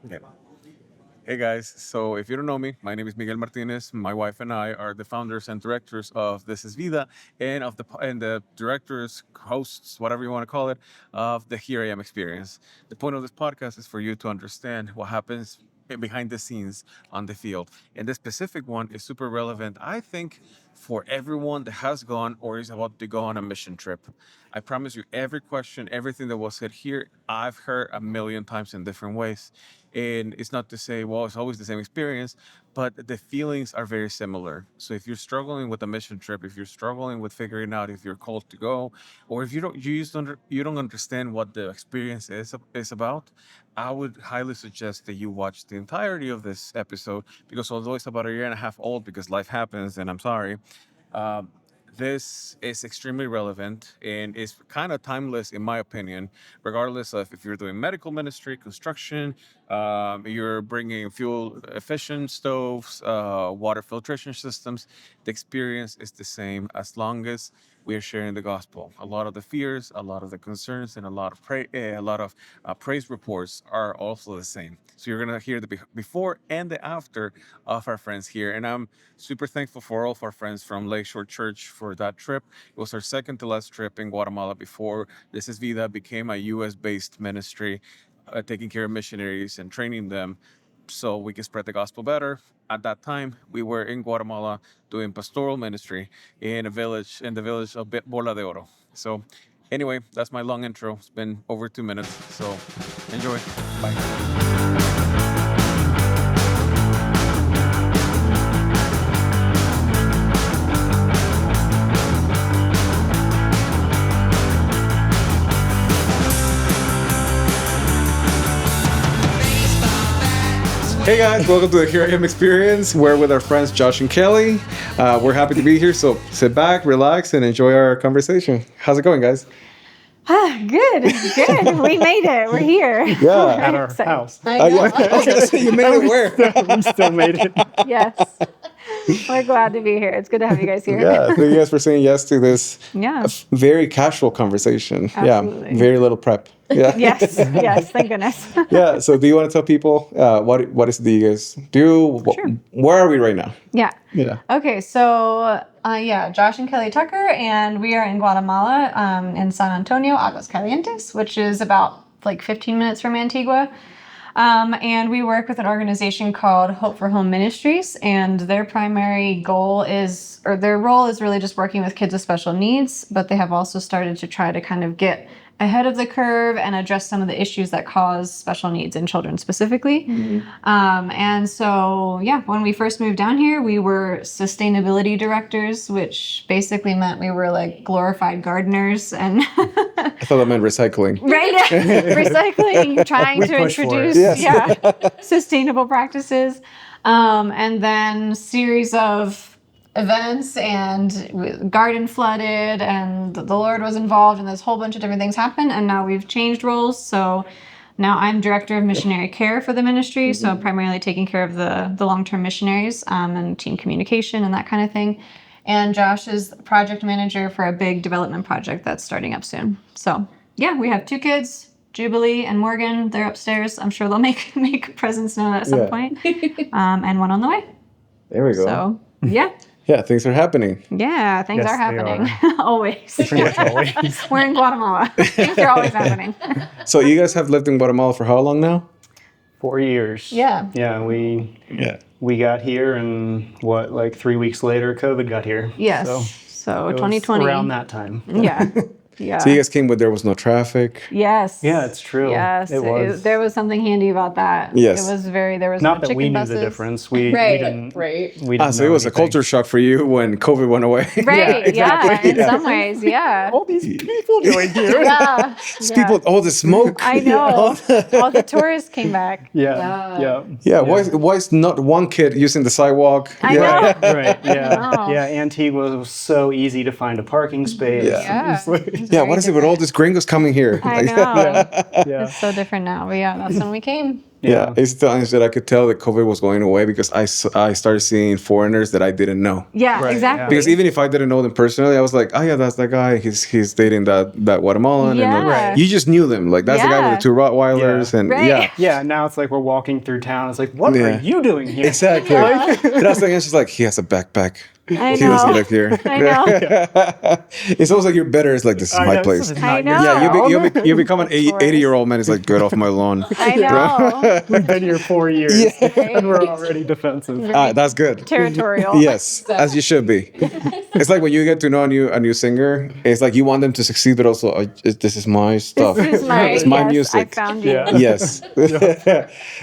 Okay. Hey guys, so if you don't know me, my name is Miguel Martinez. My wife and I are the founders and directors of This Is Vida and the directors, hosts, whatever you want to call it, of the Here I Am experience. The point of this podcast is for you to understand what happens behind the scenes on the field. And this specific one is super relevant, I think, for everyone that has gone or is about to go on a mission trip. I promise you, every question, everything that was said here, I've heard a million times in different ways. And it's not to say, well, it's always the same experience, but the feelings are very similar. So if you're struggling with a mission trip, if you're struggling with figuring out if you're called to go, or if you don't understand what the experience is about, I would highly suggest that you watch the entirety of this episode, because although it's about a year and a half old, because life happens, and I'm sorry, um, this is extremely relevant and is kind of timeless, in my opinion, regardless of if you're doing medical ministry, construction, you're bringing fuel efficient stoves, water filtration systems. The experience is the same as long as we are sharing the gospel. A lot of the fears, a lot of the concerns, and a lot of praise reports are also the same. So you're gonna hear the before and the after of our friends here, and I'm super thankful for all of our friends from Lakeshore Church for that trip. It was our second to last trip in Guatemala before This Is Vida became a U.S. based ministry, taking care of missionaries and training them so we can spread the gospel better. At that time, we were in Guatemala doing pastoral ministry in the village of Bola de Oro. So, anyway, that's my long intro. It's been over 2 minutes, so enjoy. Bye. Hey guys, welcome to the Here I Am experience. We're with our friends Josh and Kelly. We're happy to be here, so sit back, relax, and enjoy our conversation. How's it going, guys? Good. We made it. We're here. Yeah. At our house. Yeah. I was gonna say, you made it where? We still made it. Yes. We're glad to be here. It's good to have you guys here. Yeah, thank you guys for saying yes to this Yeah. very casual conversation. Absolutely. Yeah, very little prep. Yeah. Yes. Thank goodness. Yeah. So, do you want to tell people what is it that you guys do? Sure. Where are we right now? Yeah. Yeah. Okay. So, Josh and Kelly Tucker, and we are in Guatemala, in San Antonio, Aguas Calientes, which is about like 15 minutes from Antigua. And we work with an organization called Hope for Home Ministries, and their primary goal is, or their role is really just working with kids with special needs, but they have also started to try to kind of get ahead of the curve and address some of the issues that cause special needs in children specifically. And so, when we first moved down here, we were sustainability directors, which basically meant we were like glorified gardeners and I thought that meant recycling. right, recycling, trying We to push for it. introduce Yes. sustainable practices, and then series of events and garden flooded and the Lord was involved and this whole bunch of different things happened, and now we've changed roles. So now I'm Director of Missionary Care for the ministry, so primarily taking care of the long-term missionaries, and team communication and that kind of thing. And Josh is project manager for a big development project that's starting up soon. So we have 2 kids, Jubilee and Morgan. They're upstairs. I'm sure they'll make a presence known at some point. And one on the way. There we go. So Yeah, things are happening. Yeah, things Yes, are they happening. Always. Pretty much always. We're in Guatemala. Things are always happening. So, you guys have lived in Guatemala for how long now? 4 years. Yeah. Yeah, Yeah. we got here, and like 3 weeks later, COVID got here. Yes. So it was 2020. around that time. Yeah. Yeah. So, you guys came when there was no traffic. Yes. Yeah, it's true. Yes. It was. There was something handy about that. Yes. It was there was Not no that chicken we knew buses. the difference. We didn't. Right. We didn't So, it know was a anything. culture shock for you when COVID went away. Right. Yeah. exactly. In some ways. Yeah. All these people doing here. Yeah. People, all the smoke. I know. All the tourists came back. Yeah. Yeah, why is not one kid using the sidewalk? I know. Right. Yeah. Wow. Yeah. Antigua was so easy to find a parking space. Yeah. It's like- Yeah, what is it with all these gringos coming here? I know. yeah. It's so different now. But that's when we came. Yeah, it's times that I could tell that COVID was going away because I started seeing foreigners that I didn't know. Yeah, Right, exactly. Because even if I didn't know them personally, I was like, oh yeah, that's that guy. He's dating that Guatemalan. Yeah. And Right. you just knew them. Like that's the guy with Yeah. the two Rottweilers. Yeah. And Right. yeah. Yeah, now it's like we're walking through town. It's like, what Yeah. are you doing here? Exactly. And I was like, she's like, he has a backpack. I He doesn't know. live here. I know. It's almost like you're better. It's like, this is I my know, place. this is I not your know. Yeah, you become an Of course. 80-year-old man. It's like, get off my lawn. I know. We've been here 4 years, and we're already defensive. That's good. Territorial. Yes, as you should be. It's like when you get to know a new singer, it's like you want them to succeed, but also this is my stuff. This is my, it's my yes, music. I found you. Yeah. Yes.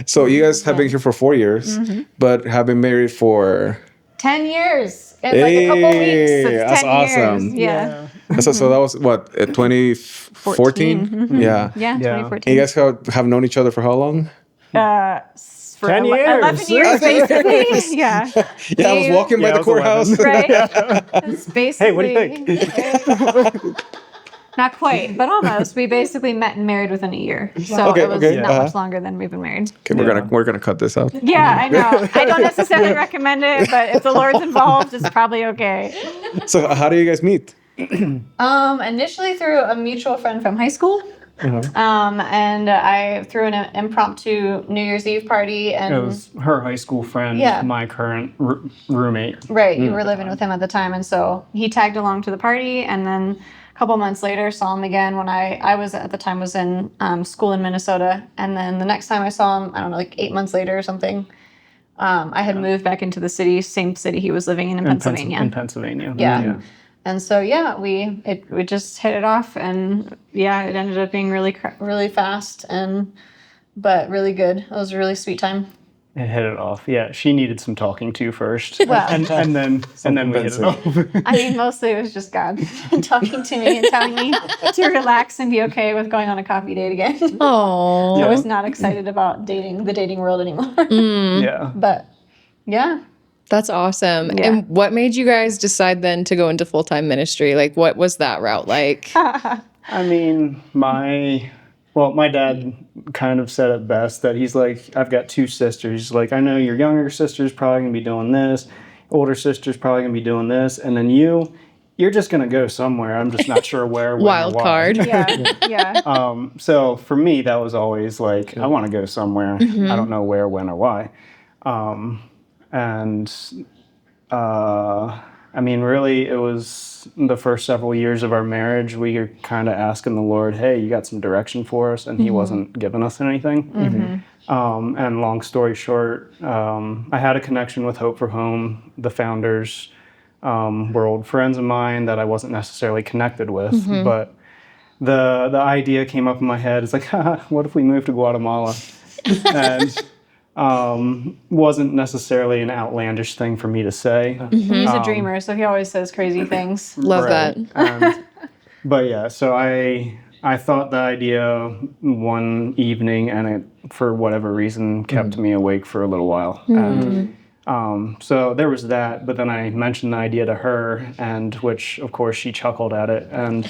So you guys have been here for 4 years, but have been married for 10 years. In like a couple weeks. It's that's 10 awesome. years. Yeah. So that was what 2014. Yeah. Yeah, Yeah. 2014. And you guys have known each other for how long? For 10 years. 11 years, basically. Yeah. Yeah, I was walking by Yeah, the it was courthouse. 11. Right? It's basically, Hey, what do you think? Not quite, but almost. We basically met and married within a year. So Okay, it was okay, not uh-huh. much longer than we've been married. Okay, we're gonna cut this out. Yeah, I know. I don't necessarily recommend it, but if the Lord's involved, it's probably okay. So how do you guys meet? Initially through a mutual friend from high school. And I threw an impromptu New Year's Eve party, and It was her high school friend, Yeah. my current roommate. right, you were living with him at the time, and so he tagged along to the party, and then a couple months later saw him again when I was at the time was in school in Minnesota, and then the next time I saw him, I don't know, like 8 months later or something. I had moved back into the same city he was living in Pennsylvania. In Pennsylvania. Yeah. And so we just hit it off, and it ended up being really fast but really good. It was a really sweet time. It hit it off. Yeah, she needed some talking to first, Well. and then we hit it off. I mean, mostly it was just God talking to me and telling me to relax and be okay with going on a coffee date again. Oh. I was not excited about the dating world anymore. Yeah. But yeah. That's awesome. Yeah. And what made you guys decide then to go into full-time ministry? Like, what was that route like? I mean, my dad kind of said it best that he's like, I've got two sisters. He's like, I know your younger sister's probably going to be doing this. Older sister's probably going to be doing this. And then you're just going to go somewhere. I'm just not sure where. when, or Wild why." card. Yeah. So for me, that was always like, I want to go somewhere. I don't know where, when, or why. I mean, really, it was the first several years of our marriage. We were kind of asking the Lord, hey, you got some direction for us? And he wasn't giving us anything. And long story short, I had a connection with Hope for Home. The founders were old friends of mine that I wasn't necessarily connected with. But the idea came up in my head. It's like, what if we moved to Guatemala? And wasn't necessarily an outlandish thing for me to say. He's a dreamer, so he always says crazy things. Love Right. that. But yeah, so I thought the idea one evening, and it, for whatever reason, kept me awake for a little while. And so there was that, but then I mentioned the idea to her, and which of course she chuckled at it, and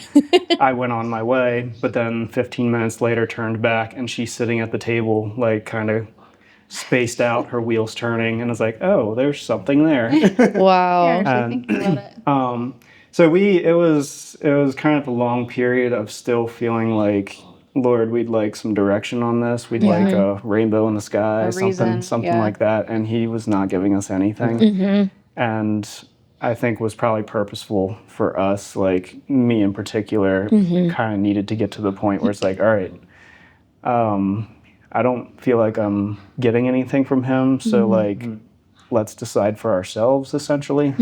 I went on my way. But then 15 minutes later, turned back, and she's sitting at the table, like kind of spaced out, her wheels turning, and I was like, oh, there's something there. Wow. Actually thinking about it. So it was kind of a long period of still feeling like, Lord, we'd like some direction on this. We'd like a rainbow in the sky, reason, something yeah. like that. And he was not giving us anything. And I think was probably purposeful for us, like me in particular, kind of needed to get to the point where it's like, all right, I don't feel like I'm getting anything from him. So like, let's decide for ourselves, essentially.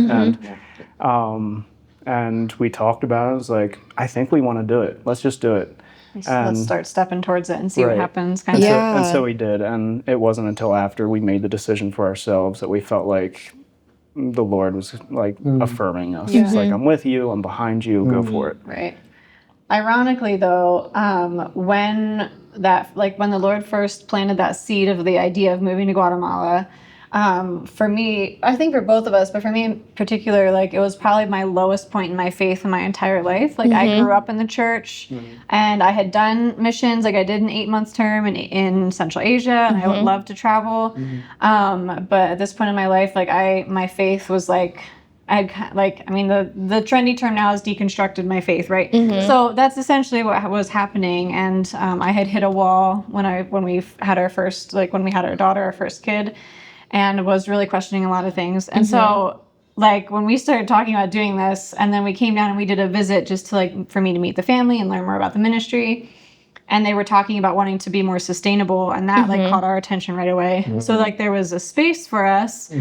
And we talked about it. I was like, I think we want to do it. Let's just do it. Let's start stepping towards it and see what Right. happens. Kind of. Yeah. And so we did. And it wasn't until after we made the decision for ourselves that we felt like the Lord was like affirming us. It's like, I'm with you. I'm behind you. Go for it. Right. Ironically, though, when the Lord first planted that seed of the idea of moving to Guatemala, for me, I think for both of us, but for me in particular, like it was probably my lowest point in my faith in my entire life. Like I grew up in the church and I had done missions. Like I did an 8-month term in Central Asia and I would love to travel. But at this point in my life, like my faith was like, the trendy term now is deconstructed my faith, right? So that's essentially what was happening. And I had hit a wall when we had our first, like when we had our daughter, our first kid, and was really questioning a lot of things. And so like when we started talking about doing this, and then we came down and we did a visit just to like for me to meet the family and learn more about the ministry. And they were talking about wanting to be more sustainable, and that like caught our attention right away. So like there was a space for us.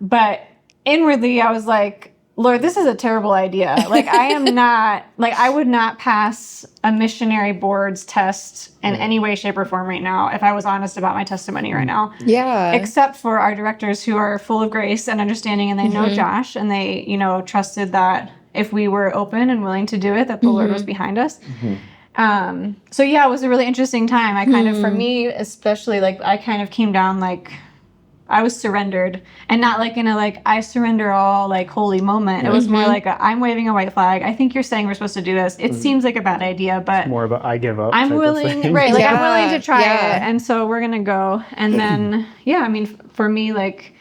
But inwardly I was like, Lord, this is a terrible idea. Like I am not, like I would not pass a missionary board's test in any way, shape, or form right now if I was honest about my testimony right now. Except for our directors who are full of grace and understanding, and they know Josh, and they, you know, trusted that if we were open and willing to do it, that the Lord was behind us. So yeah, it was a really interesting time. I kind of, for me especially, like I kind of came down like I was surrendered, and not like in a like I surrender all like holy moment. It was more like I'm waving a white flag. I think you're saying we're supposed to do this. It seems like a bad idea, but More of a I give up. I'm type of willing, thing. right? Like I'm Yeah, willing to try yeah. it, and so we're gonna go. And then I mean, for me, like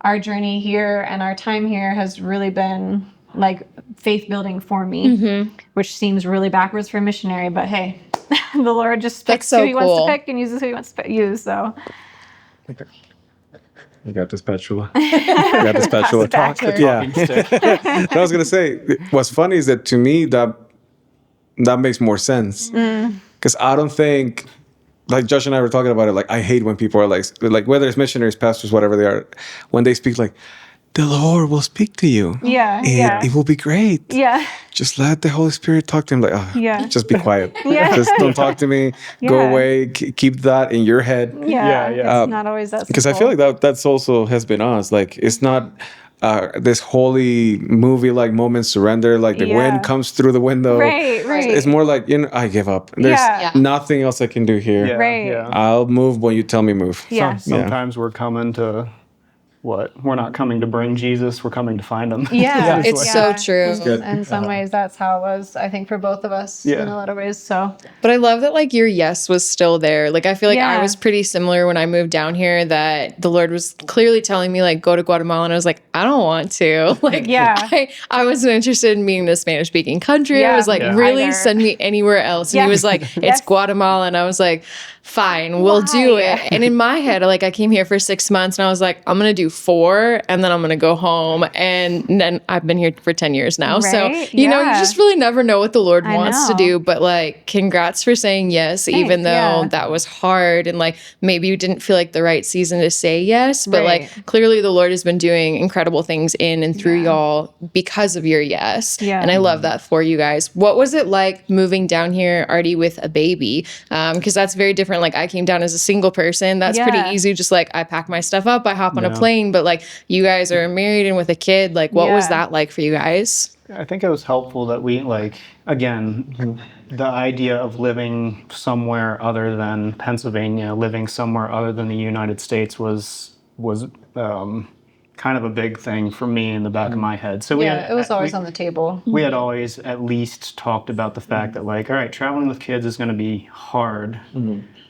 our journey here and our time here has really been like faith building for me, which seems really backwards for a missionary, but hey, the Lord just picks so who He wants cool. to pick and uses who He wants to use. So. You got the spatula. You got the spatula. Yeah. What I was gonna say, what's funny is that to me that makes more sense, because I don't think, like Josh and I were talking about it, like I hate when people are like whether it's missionaries, pastors, whatever they are, when they speak like, the Lord will speak to you. Yeah, And it will be great. Yeah. Just let the Holy Spirit talk to him. Like, just be quiet. Yeah. Just don't talk to me. Go Yeah. away. Keep that in your head. Yeah. Yeah. It's not always that simple. Because I feel like that's also has been us. Like, it's not this holy movie like moment surrender. Like the wind comes through the window. Right. It's more like, I give up. There's nothing else I can do here. Yeah, Right. yeah. I'll move when you tell me move. Yeah. Sometimes we're coming to we're not coming to bring Jesus, we're coming to find him. Yeah. It's so true. In some ways, that's how it was, I think, for both of us in a lot of ways. So, But I love that like your yes was still there. Like I feel like I was pretty similar when I moved down here, that the Lord was clearly telling me like go to Guatemala, and I was like, I don't want to. Like I wasn't interested in being in a Spanish speaking country. I was like, really Either. send me anywhere else. And he was like, it's Guatemala, and I was like, fine, we'll do it. And in my head, like I came here for 6 months and I was like, I'm gonna do 4 and then I'm gonna go home. And then I've been here for 10 years now. So you know, you just really never know what the Lord wants to do. But like, congrats for saying yes, even though that was hard, and like maybe you didn't feel like the right season to say yes. But like clearly the Lord has been doing incredible things in and through y'all because of your yes. And I love that for you guys. What was it like moving down here already with a baby? Because that's very different. Like I came down as a single person. That's pretty easy. Just like I pack my stuff up, I hop on a plane. But like you guys are married and with a kid. Like what was that like for you guys? I think it was helpful that we again, the idea of living somewhere other than Pennsylvania, living somewhere other than the United States was kind of a big thing for me in the back of my head. So it was always on the table. We had always at least talked about the fact that like, all right, traveling with kids is going to be hard.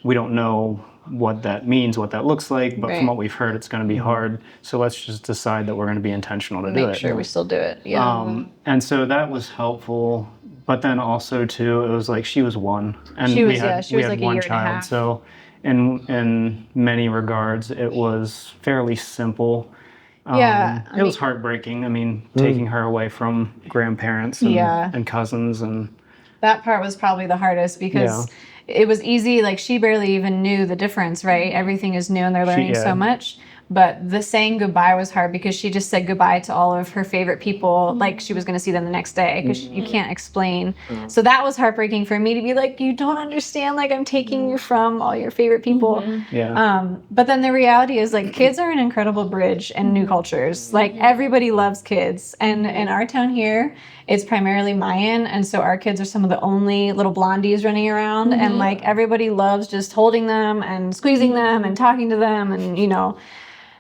We don't know what that means, what that looks like, but from what we've heard, it's going to be hard. So let's just decide that we're going to be intentional to do it. Make sure we still do it. And so that was helpful. But then also too, it was like she was 1, and she we was had like a one year and a child. half. So in many regards, it was fairly simple. It was heartbreaking. I mean, taking her away from grandparents and cousins, and that part was probably the hardest because it was easy. Like she barely even knew the difference, right? Everything is new and they're learning so much. But the saying goodbye was hard because she just said goodbye to all of her favorite people, like she was going to see them the next day, because you can't explain. So that was heartbreaking for me to be like, you don't understand, like I'm taking you from all your favorite people. But then the reality is, like, kids are an incredible bridge in new cultures. Like, everybody loves kids, and in our town here, it's primarily Mayan, and so our kids are some of the only little blondies running around, and like everybody loves just holding them and squeezing them and talking to them, and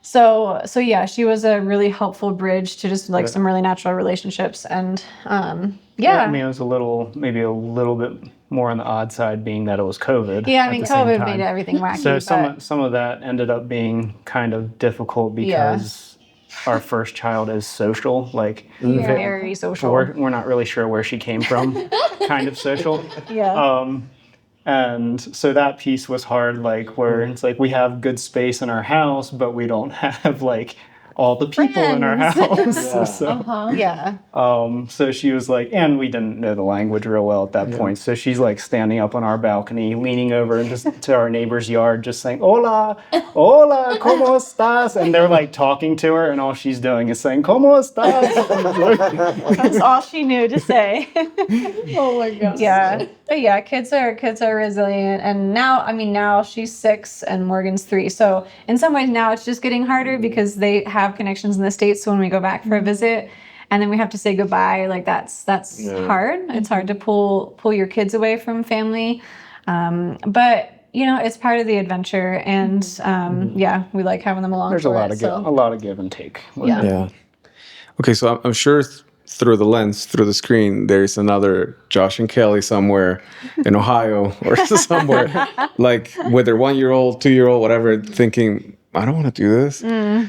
so yeah, she was a really helpful bridge to just like some really natural relationships. And I mean, it was maybe a little bit more on the odd side, being that it was COVID. Yeah, I mean, COVID made everything wacky. So some of that ended up being kind of difficult because our first child is social, like very social. We're not really sure where she came from, kind of social. And so that piece was hard, like where it's like we have good space in our house, but we don't have like all the people in our house. So she was like, and we didn't know the language real well at that point. So she's like standing up on our balcony, leaning over and just to our neighbor's yard, just saying, "Hola, hola, ¿cómo estás?" And they're like talking to her, and all she's doing is saying, "¿Cómo estás?" That's all she knew to say. Oh my gosh. Yeah. But yeah, kids are resilient. And now she's 6 and Morgan's 3. So in some ways now it's just getting harder because they have connections in the States. So when we go back for a visit and then we have to say goodbye, like that's hard. It's hard to pull your kids away from family. But it's part of the adventure, and we like having them along. There's a lot of give and take. Yeah. Okay, so I'm sure through the screen, there's another Josh and Kelly somewhere in Ohio or somewhere, like with their 1-year-old, 2-year-old, whatever, thinking, I don't want to do this.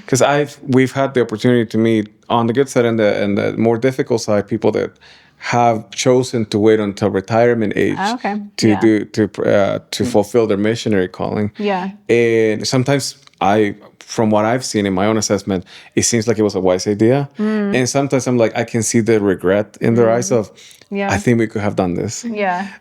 Because we've had the opportunity to meet on the good side and the more difficult side, people that have chosen to wait until retirement age to fulfill their missionary calling. And sometimes from what I've seen in my own assessment, it seems like it was a wise idea. And sometimes I'm like, I can see the regret in their eyes of, I think we could have done this.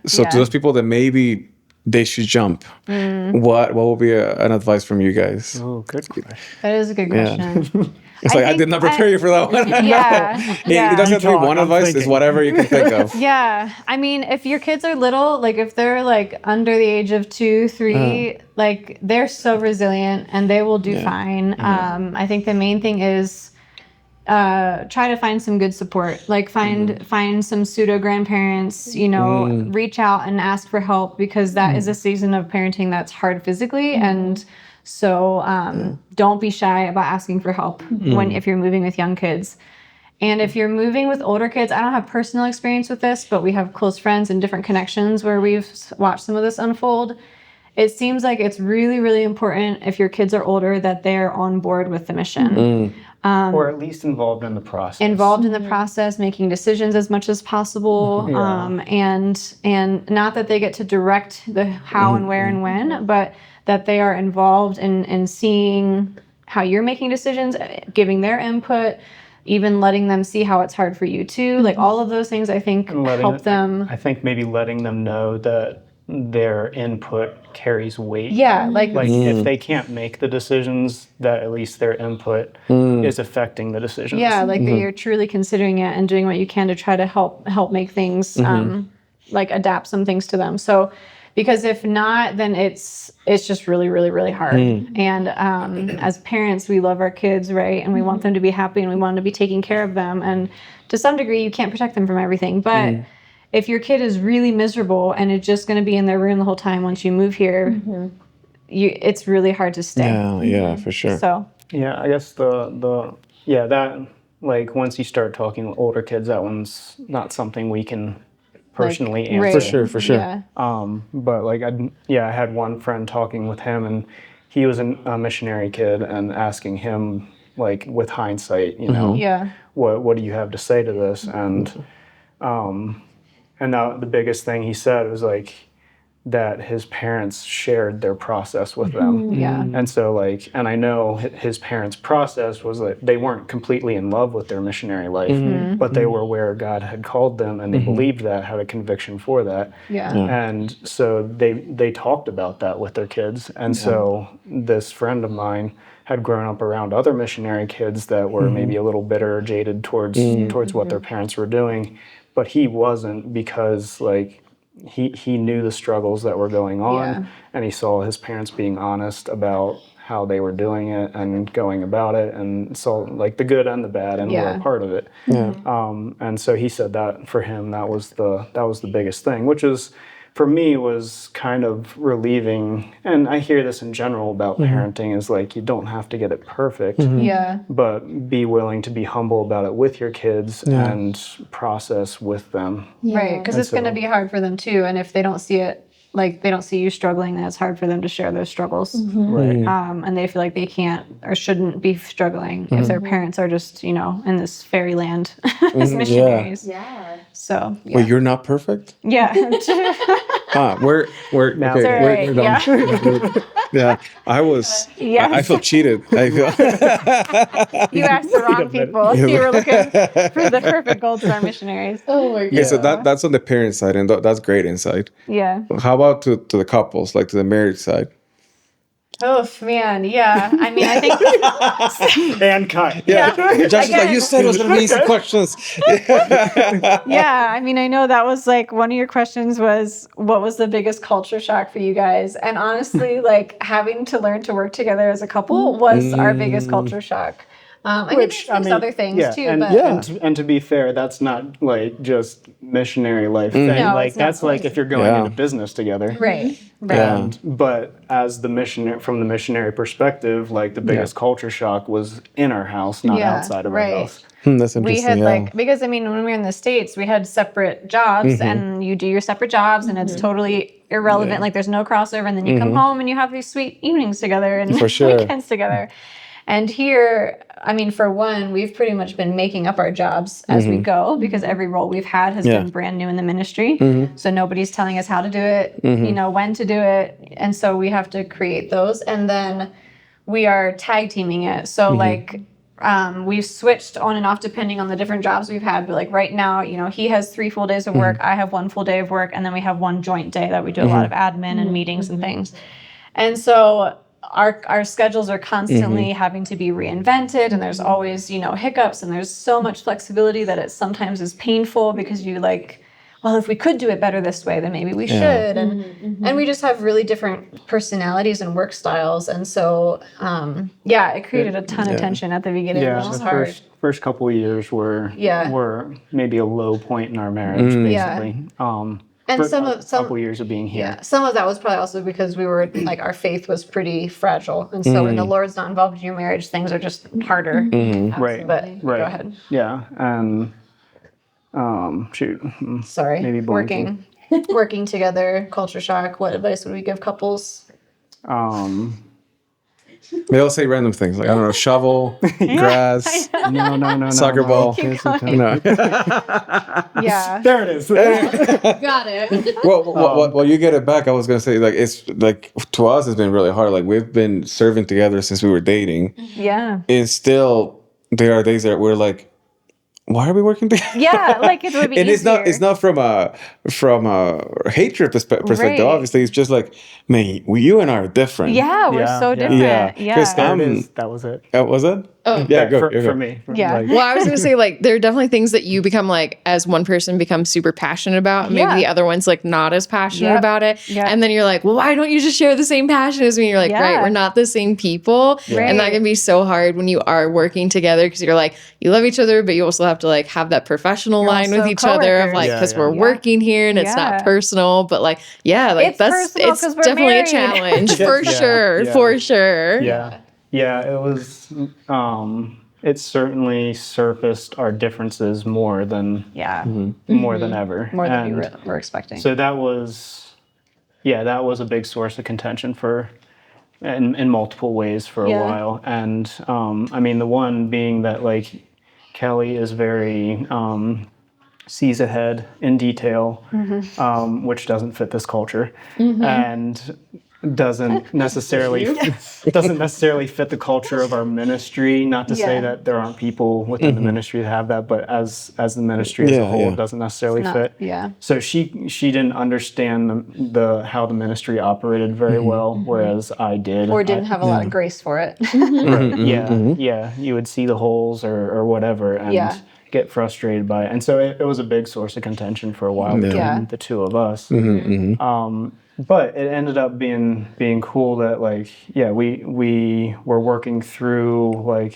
So to those people that maybe they should jump, what will be an advice from you guys? Oh, good question. That is a good question. It's I did not prepare you for that one. It doesn't have to be one advice. It's whatever you can think of. I mean, if your kids are little, like if they're like under the age of 2, 3, like they're so resilient and they will do fine. I think the main thing is try to find some good support. Like find some pseudo grandparents. Reach out and ask for help, because that is a season of parenting that's hard physically, and so don't be shy about asking for help if you're moving with young kids. And if you're moving with older kids, I don't have personal experience with this, but we have close friends and different connections where we've watched some of this unfold. It seems like it's really, really important, if your kids are older, that they're on board with the mission. Or at least involved in the process. Making decisions as much as possible. And not that they get to direct the how and where and when, but that they are involved in seeing how you're making decisions, giving their input, even letting them see how it's hard for you too. Like all of those things, I think, help them. I think maybe letting them know that their input carries weight. Like if they can't make the decisions, that at least their input is affecting the decisions. That you're truly considering it and doing what you can to try to help make things like adapt some things to them. So, because if not, then it's just really, really, really hard. And as parents, we love our kids, right? And we want them to be happy, and we want to be taking care of them. And to some degree, you can't protect them from everything, but if your kid is really miserable and it's just going to be in their room the whole time once you move here, it's really hard to stay. Yeah, for sure. So I guess that, like, once you start talking with older kids, that one's not something we can personally answer. For sure. But like I had one friend talking with him, and he was a missionary kid, and asking him, like, with hindsight, what do you have to say to this? And now the biggest thing he said was like, that his parents shared their process with them. Yeah. And so and I know his parents' process was that they weren't completely in love with their missionary life, but they were where God had called them, and they believed that, had a conviction for that. Yeah. And so they talked about that with their kids. And so this friend of mine had grown up around other missionary kids that were maybe a little bitter or jaded towards what their parents were doing, but he wasn't, because he knew the struggles that were going on, Yeah. and he saw his parents being honest about how they were doing it and going about it, and saw the good and the bad, and were a part of it. And so he said that for him, that was the biggest thing, which is, for me, was kind of relieving. And I hear this in general about parenting, is you don't have to get it perfect, Yeah. but be willing to be humble about it with your kids and process with them. Right. Because And it's going to so- be hard for them too. And if they don't see it, they don't see you struggling, then it's hard for them to share those struggles. Right. And they feel like they can't or shouldn't be struggling if their parents are just, in this fairyland as missionaries. Yeah. So, yeah. Well, you're not perfect. Yeah. We're Now okay. it's right, We're done. Yeah, I was. Yes. I feel cheated. I feel. You asked the wrong people. You were looking for the perfect gold star missionaries. Oh my god. Okay, so that's on the parent side, and that's great insight. Yeah. How about to the couples, to the marriage side? Oh, man. Yeah. I mean, I think. And cut. Yeah, Josh is like, Again. you said it was gonna be easy questions. Yeah, I mean, I know that was one of your questions was, what was the biggest culture shock for you guys? And honestly, having to learn to work together as a couple was our biggest culture shock. I mean, there's other things too, but and to be fair, that's not just missionary life thing. No, it's not That's if you're going into business together. right. But as the missionary, from the missionary perspective, the biggest culture shock was in our house, not Yeah, outside of right. our house. That's We interesting. had because I mean, when we were in the States, we had separate jobs, and you do your separate jobs, and it's totally irrelevant. There's no crossover, and then you come home and you have these sweet evenings together and For sure. weekends together. And here, I mean, for one, we've pretty much been making up our jobs as we go, because every role we've had has been brand new in the ministry. So nobody's telling us how to do it, when to do it. And so we have to create those. And then we are tag teaming it. So we've switched on and off depending on the different jobs we've had. But right now, he has 3 full days of work. I have 1 full day of work. And then we have 1 joint day that we do a lot of admin and meetings and things. And so our schedules are constantly having to be reinvented, and there's always, hiccups, and there's so much flexibility that it sometimes is painful, because you well, if we could do it better this way, then maybe we should. And we just have really different personalities and work styles. And so, it created a ton of tension at the beginning. Yeah, It was the hard. first couple of years were maybe a low point in our marriage, basically. And for some a couple years of being here. Yeah, some of that was probably also because we were our faith was pretty fragile, and so when the Lord's not involved in your marriage, things are just harder. Right. But Right. go ahead. Yeah, and Sorry. Maybe blanking. Working together, culture shock. What advice would we give couples? They all say random things I don't know, shovel, grass, no, soccer ball. Here's the time. No. Yeah. There it is. Got it. Well, you get it back. I was gonna say, it's to us, it's been really hard. We've been serving together since we were dating, Yeah. and still there are days that we're like, why are we working together? Yeah, it would be And easier. it's not from a hatred perspective. Right. Obviously, it's just man, you and I are different. Yeah, we're Yeah, so yeah. different. Yeah, Yeah. 'cause There it is. That was it. Was it? Oh. Yeah, go. For me. Yeah. Well, I was going to say, there are definitely things that you become, as one person becomes super passionate about, and maybe Yeah. the other one's, not as passionate Yep. about it. Yep. And then you're like, well, why don't you just share the same passion as me? You're like, Yeah. right, we're not the same people. Right. And that can be so hard when you are working together, because you're you love each other, but you also have to, have that professional line with also each other of, coworkers. because Yeah, we're yeah. working here and it's Yeah. not personal. But, It's personal 'cause it's we're definitely married. a challenge, for Yeah. sure, Yeah. for sure. Yeah, it was, it certainly surfaced our differences more than Yeah. more than ever. More than And we were expecting. so that was a big source of contention in multiple ways for a Yeah. while. And the one being that Kelly is very sees ahead in detail, which doesn't fit this culture, and doesn't necessarily fit the culture of our ministry. Not to say that there aren't people within the ministry that have that, but as the ministry as a whole, it doesn't necessarily fit. Yeah. So she didn't understand the how the ministry operated very well, whereas I did. Or didn't have a lot of grace for it. Right. Yeah. You would see the holes or whatever and get frustrated by it. And so it was a big source of contention for a while between the two of us. But it ended up being cool that we were working through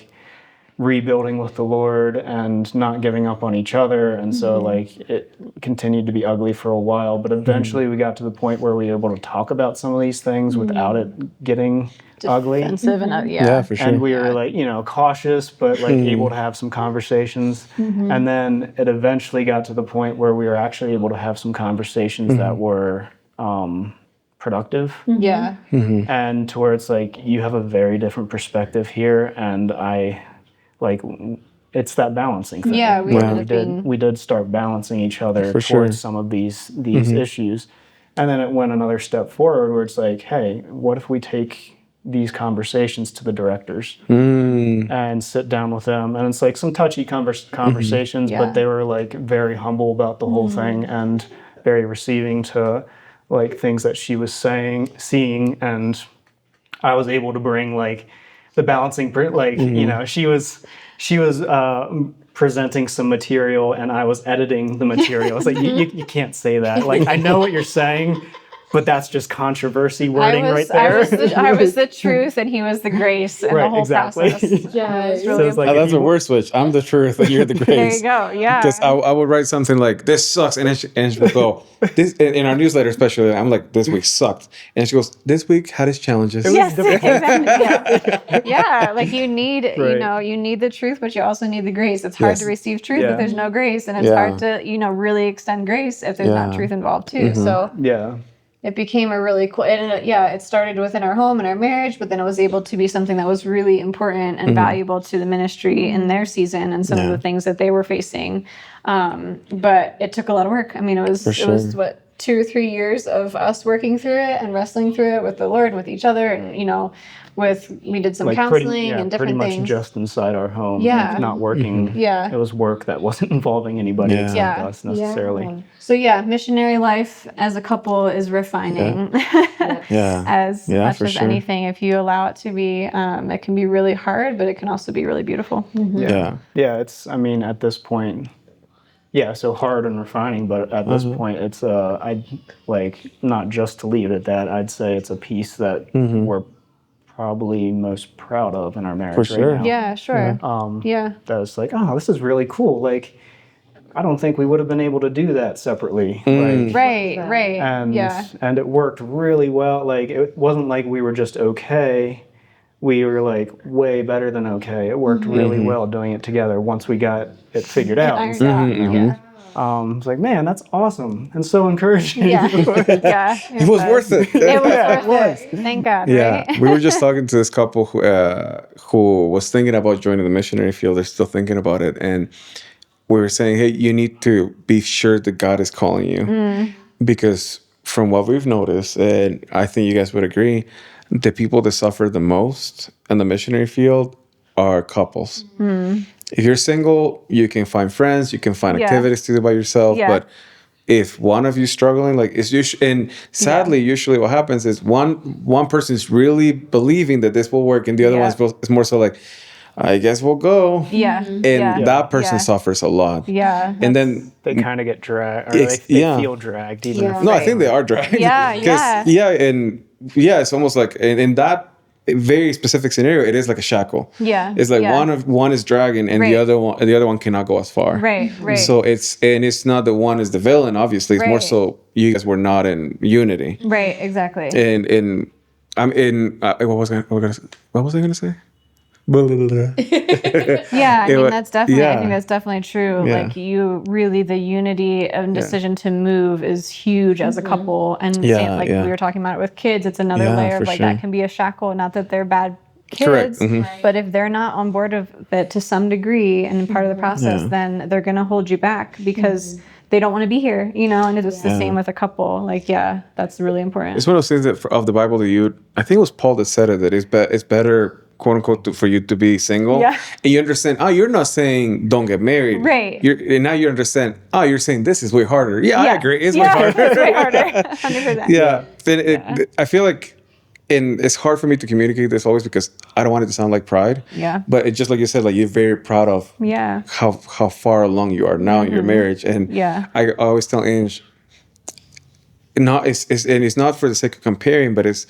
rebuilding with the Lord and not giving up on each other. And so it continued to be ugly for a while, but eventually we got to the point where we were able to talk about some of these things without it getting ugly. Defensive and Yeah, for sure. And we were cautious, but able to have some conversations. And then it eventually got to the point where we were actually able to have some conversations that were productive. Yeah. And to where it's you have a very different perspective here, and it's that balancing thing. Yeah, we did start balancing each other For towards sure. some of these issues. And then it went another step forward where it's hey, what if we take these conversations to the directors and sit down with them? And it's some touchy conversations, but they were very humble about the whole thing and very receiving to things that she was seeing, and I was able to bring the balancing, she was presenting some material and I was editing the material. It's you can't say that. I know what you're saying, but that's just controversy wording right there. I was the truth and he was the grace and the whole process. Yeah, It was really So That's a word switch. I'm the truth and you're the grace. There you go. Yeah. Because I would write something like, this sucks. And she would go, this, in our newsletter especially, I'm like, this week sucked. And she goes, this week had its challenges. Yes, exactly. Yeah. You need, you need the truth, but you also need the grace. It's hard to receive truth if there's no grace. And it's hard to, really extend grace if there's not truth involved too. So it became a really cool, it started within our home and our marriage, but then it was able to be something that was really important and valuable to the ministry in their season and some of the things that they were facing. But it took a lot of work. I mean, it was what, 2 or 3 years of us working through it and wrestling through it with the Lord, with each other, and we did some counseling and different pretty things. much just inside our home. Not working. Yeah. It was work that wasn't involving anybody except us necessarily. So missionary life as a couple is refining as much as anything. If you allow it to be, it can be really hard, but it can also be really beautiful. Yeah. Yeah, it's, at this point, so hard and refining, but at this point, it's, not just to leave it at that, I'd say it's a piece that we're probably most proud of in our marriage right now. Yeah, sure. That was this is really cool. I don't think we would have been able to do that separately. Right. And it worked really well. It wasn't like we were just okay. We were way better than okay. It worked really well doing it together once we got it figured out. It's man, that's awesome and so encouraging. It was worth it. It was worth it. Thank God. Yeah, right? we were just talking to this couple who was thinking about joining the missionary field. They're still thinking about it, and we were saying, hey, you need to be sure that God is calling you, because from what we've noticed, and I think you guys would agree, the people that suffer the most in the missionary field are couples. If you're single, you can find friends, you can find activities to do by yourself, but if one of you struggling, it's usually, and sadly, usually what happens is one person is really believing that this will work, and the other one is more so I guess we'll go. And that person suffers a lot. And then they kind of get dragged, or they feel dragged. Even if I think they are dragged. It's almost in that very specific scenario, it is like a shackle. It's one is dragging, and the other one cannot go as far. Right. So it's not that one is the villain. Obviously, it's more so you guys were not in unity. Right. Exactly. And I'm in. What was I gonna say? Yeah, I mean that's definitely. I think that's definitely true. Yeah. You really, the unity and decision to move is huge as a couple, and we were talking about it with kids. It's another layer of for sure. that can be a shackle. Not that they're bad kids. Correct. But if they're not on board of it to some degree and part of the process, then they're going to hold you back because they don't want to be here, and it's the same with a couple. Like, that's really important. It's one of those things that of the Bible that I think it was Paul that said it, that it's better, quote unquote, for you to be single. Yeah. And you understand, you're not saying don't get married. Right. And now you understand, you're saying this is way harder. Yeah, I agree. It's way harder. It's way harder. 100%. Yeah. And I feel like, and it's hard for me to communicate this always because I don't want it to sound like pride. Yeah. But it's just like you said, like you're very proud of how far along you are now in your marriage. And I always tell Ange, it's not for the sake of comparing, but it's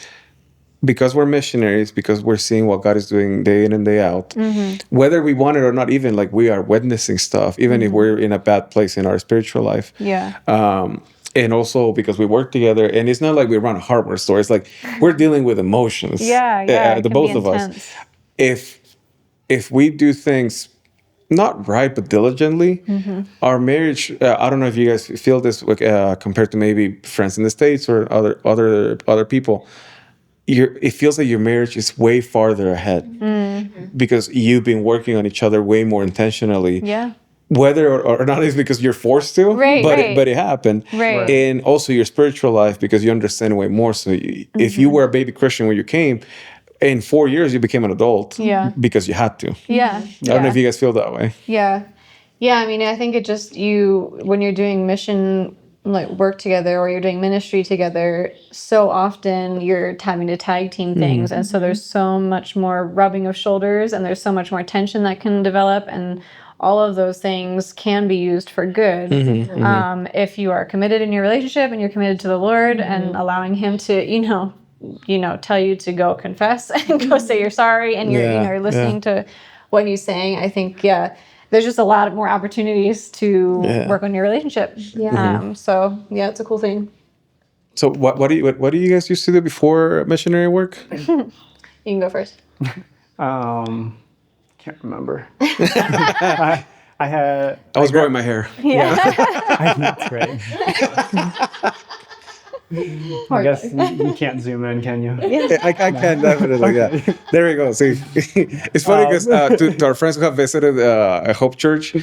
because we're missionaries, because we're seeing what God is doing day in and day out, whether we want it or not, even like we are witnessing stuff, even if we're in a bad place in our spiritual life. And also because we work together, and it's not like we run a hardware store. It's like we're dealing with emotions. The both of us. If we do things not right but diligently, our marriage. I don't know if you guys feel this compared to maybe friends in the States or other people. It feels like your marriage is way farther ahead because you've been working on each other way more intentionally. Whether or not it's because you're forced to, but it happened. And also your spiritual life, because you understand way more. So if you were a baby Christian when you came, in 4 years you became an adult because you had to. I don't know if you guys feel that way. I mean, I think it just when you're doing mission like work together or you're doing ministry together, so often you're having to tag team things, and so there's so much more rubbing of shoulders, and there's so much more tension that can develop, and all of those things can be used for good if you are committed in your relationship and you're committed to the Lord and allowing Him to tell you to go confess and go say you're sorry, and you're listening to what He's saying. I think there's just a lot more opportunities to work on your relationship. So it's a cool thing. So what do you guys used to do before missionary work? You can go first. Can't remember. I was growing my hair. That's great. I guess you can't zoom in, can you? I can definitely. There we go. See, it's funny because to our friends who have visited a Hope Church,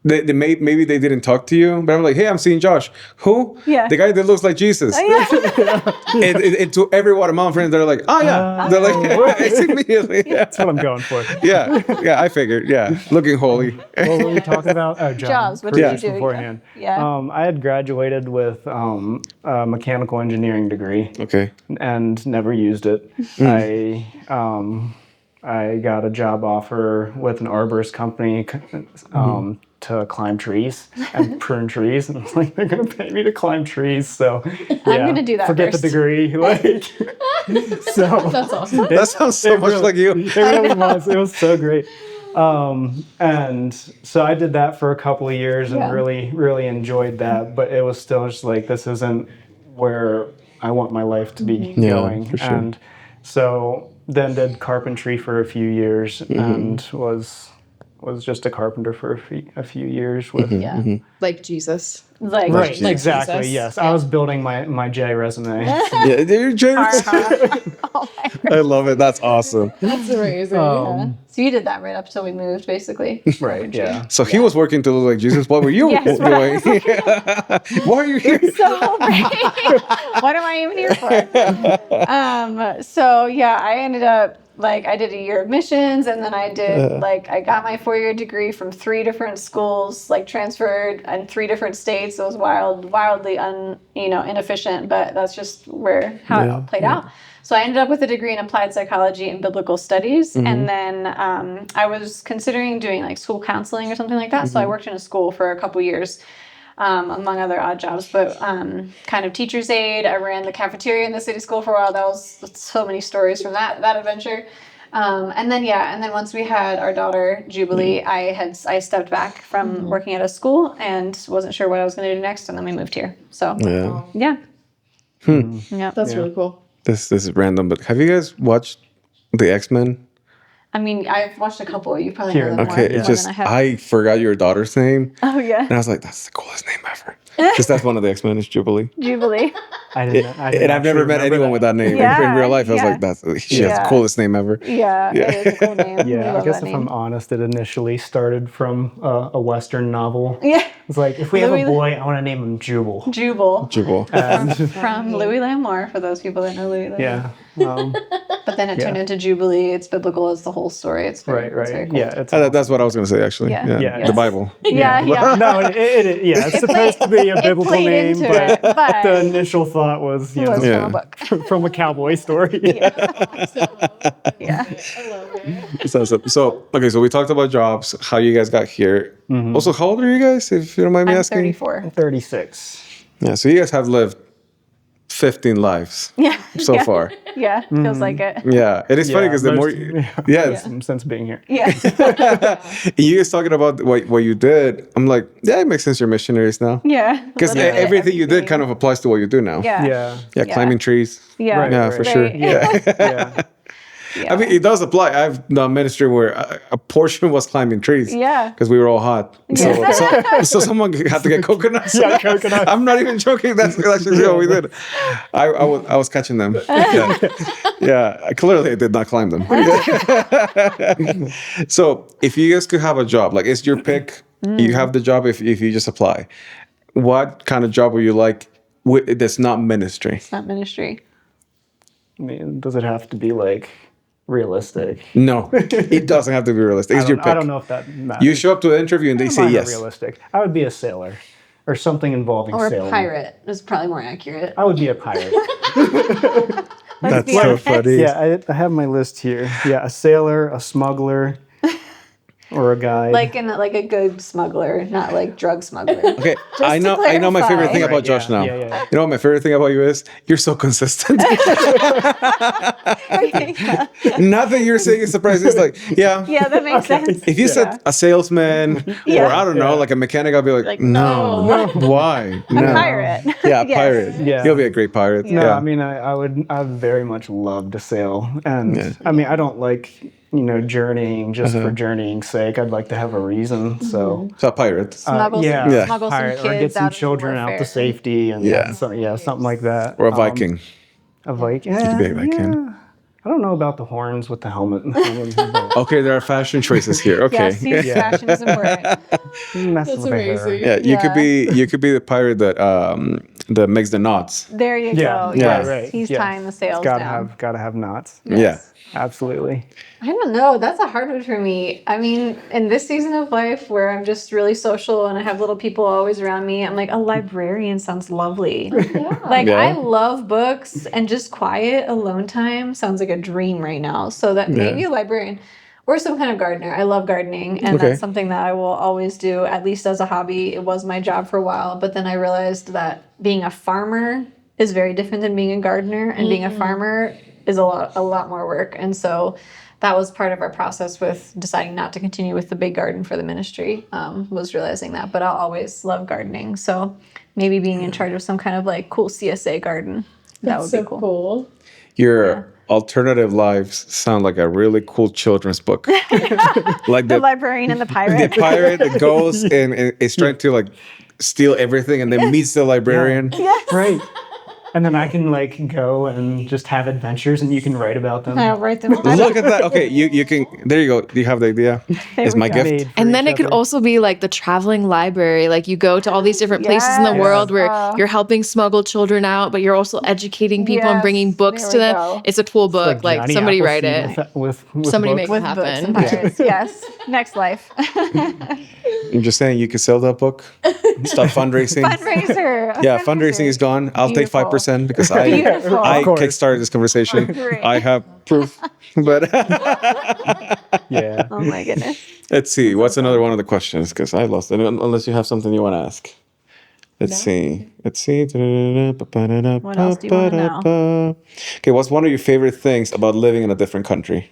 maybe they didn't talk to you, but I'm like, hey, I'm seeing Josh. Who? The guy that looks like Jesus. And to every Guatemalan friend, they're like, oh yeah. They're like, it's immediately. That's what I'm going for. I figured. Looking holy. What were we talking about? Oh, jobs. What did you do beforehand? I had graduated with a mechanical engineering degree. And never used it. I got a job offer with an arborist company to climb trees and prune trees, and I was like, they're gonna pay me to climb trees, so I'm gonna do that. Forget first. the degree, so That's awesome. That sounds so much like you. It really was. It was so great. And so I did that for a couple of years and really, really enjoyed that. But it was still just like, this isn't where I want my life to be going. For sure. And so then did carpentry for a few years and was just a carpenter for a few years with Like Jesus. Like exactly. Jesus. Yes, I was building my J resume. You're James. I love it. That's awesome. That's amazing. So you did that right up till we moved, basically. Right. Yeah. So he was working to look like Jesus. What were you doing? Why are you here? So right. What am I even here for? So I ended up I did a year of missions, and then I did I got my 4-year degree from 3 different schools, transferred in 3 different states. It was wildly inefficient, but that's just how it all played out. So I ended up with a degree in applied psychology and biblical studies, and then I was considering doing school counseling or something like that. So I worked in a school for a couple years. Among other odd jobs, but kind of teacher's aide. I ran the cafeteria in the city school for a while. That was so many stories from that adventure. And then once we had our daughter Jubilee, I stepped back from working at a school and wasn't sure what I was going to do next, and then we moved here. So That's really cool. This is random, but have you guys watched the X-Men? I mean, I've watched a couple. You probably Here know and them there. more, Okay, more it's just than I have. I forgot your daughter's name, Oh yeah, and I was like, "That's the coolest name ever," because that's one of the X-Men is Jubilee. Jubilee. I didn't And I've never actually met remember anyone with that name in Yeah, real life. I was yeah. like, "That's she has the Yeah. coolest name ever." Yeah, Yeah. it is a cool name. We Yeah, I love guess that if name. I'm honest, it initially started from a Western novel. Yeah, It's like, if we have Louis- a boy, I want to name him Jubal. Jubal. Jubal. From Louis L'Amour, for those people that know Louis L'Amour. Yeah. But then it turned into Jubilee. It's biblical as the whole story. It's very, Right, It's very right. cool. Yeah, it's That's what I was going to say, actually. Yeah. Yeah, Yeah, the it's- Bible. Yeah, yeah. No, it's supposed to be a biblical played name, into but it, but the initial thought was, it was Yeah. from a book. from a cowboy story. Yeah. So okay, so we talked about jobs, how you guys got here. Also, how old are you guys, if you don't mind me I'm asking? 34. 36. Yeah, so you guys have lived 15 lives Yeah. so yeah. far. Yeah, feels like it. Yeah, it is funny because the more, yeah, Since being here. Yeah. you guys talking about what you did, I'm like, yeah, it makes sense. You're missionaries now Yeah. because Literally everything you did kind of applies to what you do now. Yeah. Yeah. Yeah, climbing trees. Yeah. Right, Yeah, right. for sure. Right. Yeah. Yeah. Yeah. I mean, it does apply. I've done ministry where a portion was climbing trees. Yeah. Because we were all hot. So someone had to get coconuts. Yeah, coconuts. I'm not even joking. That's actually what we did. I was catching them. Yeah. Clearly, I did not climb them. So, if you guys could have a job, like it's your pick, you have the job if you just apply. What kind of job would you like that's not ministry? It's not ministry. I mean, does it have to be like realistic? No, it doesn't have to be realistic. It's your pick. I don't know if that matters. You show up to an interview and they say Mine are yes. realistic. I would be a sailor or something involving Or a sailing. pirate is probably more accurate. I would be a pirate. Let's be so honest. funny. Yeah, I have my list here. Yeah, a sailor, a smuggler, or a guide. Like a good smuggler, not like drug smuggler. Okay, to I know my clarify. favorite thing about Right, Josh yeah, now. yeah. You know what my favorite thing about you is? You're so consistent. Nothing you're saying is surprising. It's like, yeah. Yeah, that makes sense. If you said a salesman or I don't know, like a mechanic, I'll be like, no. Why? No. Pirate. Yeah, Yes. pirate. Yeah. He'll be a great pirate. No, Yeah. I mean, I'd very much love to sail. And Yeah. I mean, I don't like, journeying just for journeying's sake. I'd like to have a reason. So, So a pirate. Smuggle yeah, some, Yeah. smuggle some pirate, kids or get some out of children out warfare. to safety and Yeah. something like that. Or a Viking. A Viking. be a Viking. Yeah. I don't know about the horns with the helmet. Okay, there are fashion choices here. Okay. Yeah, see, fashion is important. Mess with the hair. amazing. Yeah, you could be the pirate that makes the knots. There you Yeah, go. yeah, Yes. right. He's Yeah. tying the sails Gotta down. have knots. Yeah. Absolutely. I don't know. That's a hard one for me. I mean, in this season of life where I'm just really social and I have little people always around me, I'm like, a librarian sounds lovely. Like, Yeah. I love books and just quiet, alone time sounds like a dream right now. So that maybe a librarian or some kind of gardener. I love gardening, and Okay. that's something that I will always do, at least as a hobby. It was my job for a while, but then I realized that being a farmer is very different than being a gardener, and being a farmer is a lot more work. And so that was part of our process with deciding not to continue with the big garden for the ministry, was realizing that. But I'll always love gardening. So maybe being in charge of some kind of like cool CSA garden, that would be cool. Your alternative lives sound like a really cool children's book. Like The the librarian and the pirate. pirate that goes and is trying to like steal everything and then meets the librarian. Yes. Right. And then I can like go and just have adventures, and you can write about them. I'll write them. Look at that. Okay, you can. There you go. You have the idea. It's we my go. gift. Made for And then each it could other. also be like the traveling library. Like you go to all these different places in the Yes. world where Oh. you're helping smuggle children out, but you're also educating people and Yes. bringing books There to we them. go. It's a cool book. Like Johnny somebody write Appleseed it. with Somebody books. make With it books happen. and pirates. Yes. Next life. I'm just saying you could sell that book. Stop fundraising. Fundraiser. Yeah, fundraising is gone. I'll take Beautiful. 5% because I Beautiful. I Of course. kickstarted this conversation. Great. I have proof. But Yeah. Oh my goodness. let's see. What's another one of the questions? Because I lost it. Unless you have something you want to ask. Let's see. Let's see. What else do you wanna know? Okay, what's one of your favorite things about living in a different country?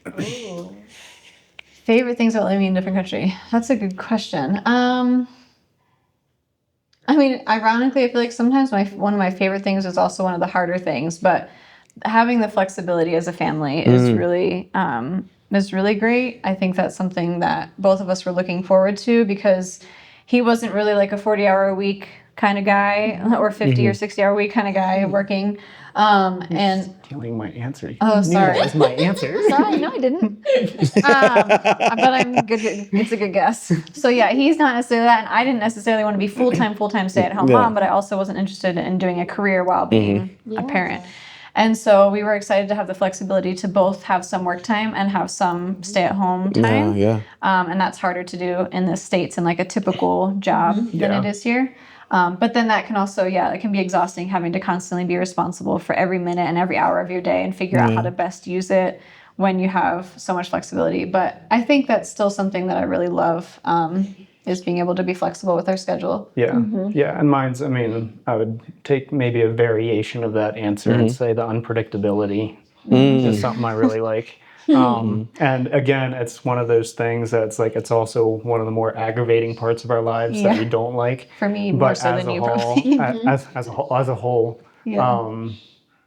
Favorite things about living in a different country? That's a good question. I mean, ironically, I feel like sometimes one of my favorite things is also one of the harder things, but having the flexibility as a family is really was really great. I think that's something that both of us were looking forward to because he wasn't really like a 40-hour-a-week kind of guy or 50 or 60-hour-a-week kind of guy working. And Stealing my answer. oh, sorry. That's my answer. Sorry, no, I didn't. But I'm good. It's a good guess. So yeah, he's not necessarily that, and I didn't necessarily want to be full-time stay-at-home mom, but I also wasn't interested in doing a career while being a parent. And so we were excited to have the flexibility to both have some work time and have some stay-at-home time. And that's harder to do in the States in like a typical job than it is here. But then that can also, it can be exhausting having to constantly be responsible for every minute and every hour of your day and figure out how to best use it when you have so much flexibility. But I think that's still something that I really love, is being able to be flexible with our schedule. Yeah. Yeah. And mine's, I mean, I would take maybe a variation of that answer and say the unpredictability is something I really like. And again, it's one of those things that's like, it's also one of the more aggravating parts of our lives that we don't like. For me, more so than you probably. As a whole,